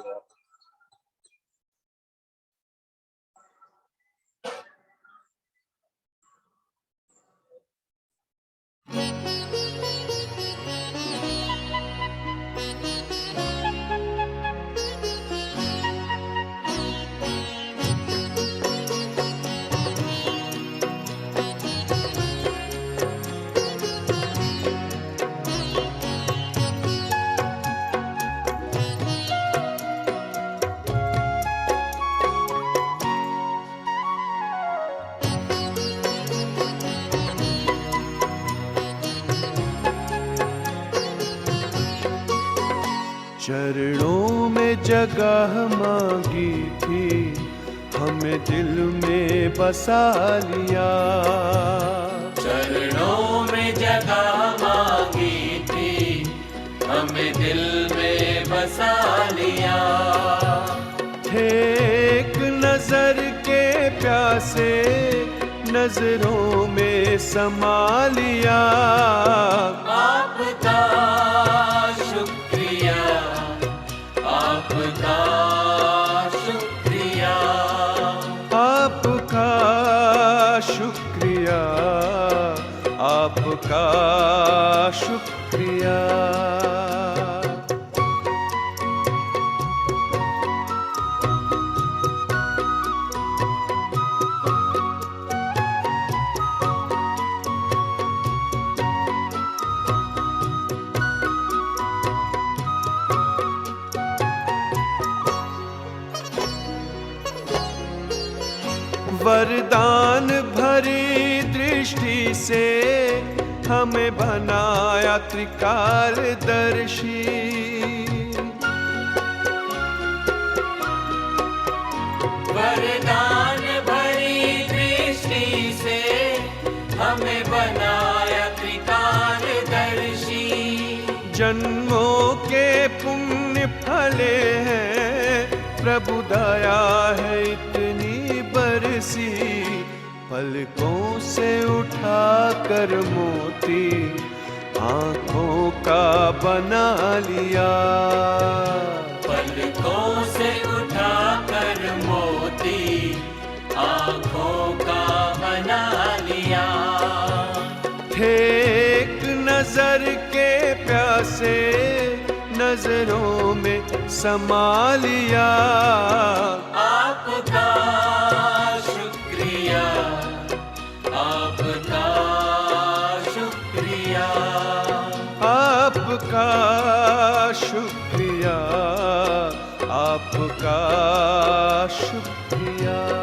S1: चरणों में जगह मांगी थी, हमें दिल में बसा लिया।
S3: चरणों में जगह मांगी थी, हमें दिल में बसा लिया।
S1: थे एक नजर के प्यासे, नजरों में समा लिया।
S3: आपका शुक्रिया, आपका शुक्रिया,
S1: आपका शुक्रिया, आपका शुक्रिया। वरदान भरी दृष्टि से हमें बनाया त्रिकालदर्शी।
S3: वरदान भरी दृष्टि से हमें बनाया त्रिकालदर्शी।
S1: जन्मों के पुण्य फले हैं, प्रभु दया है इतनी बरसी। पलकों से उठा कर मोती आंखों का बना लिया।
S3: पलकों से उठाकर मोती आंखों का बना लिया।
S1: थे एक नजर के प्यासे, नजरों में समा लिया।
S3: आपका शुक्रिया, आपका शुक्रिया,
S1: आपका शुक्रिया, आपका शुक्रिया।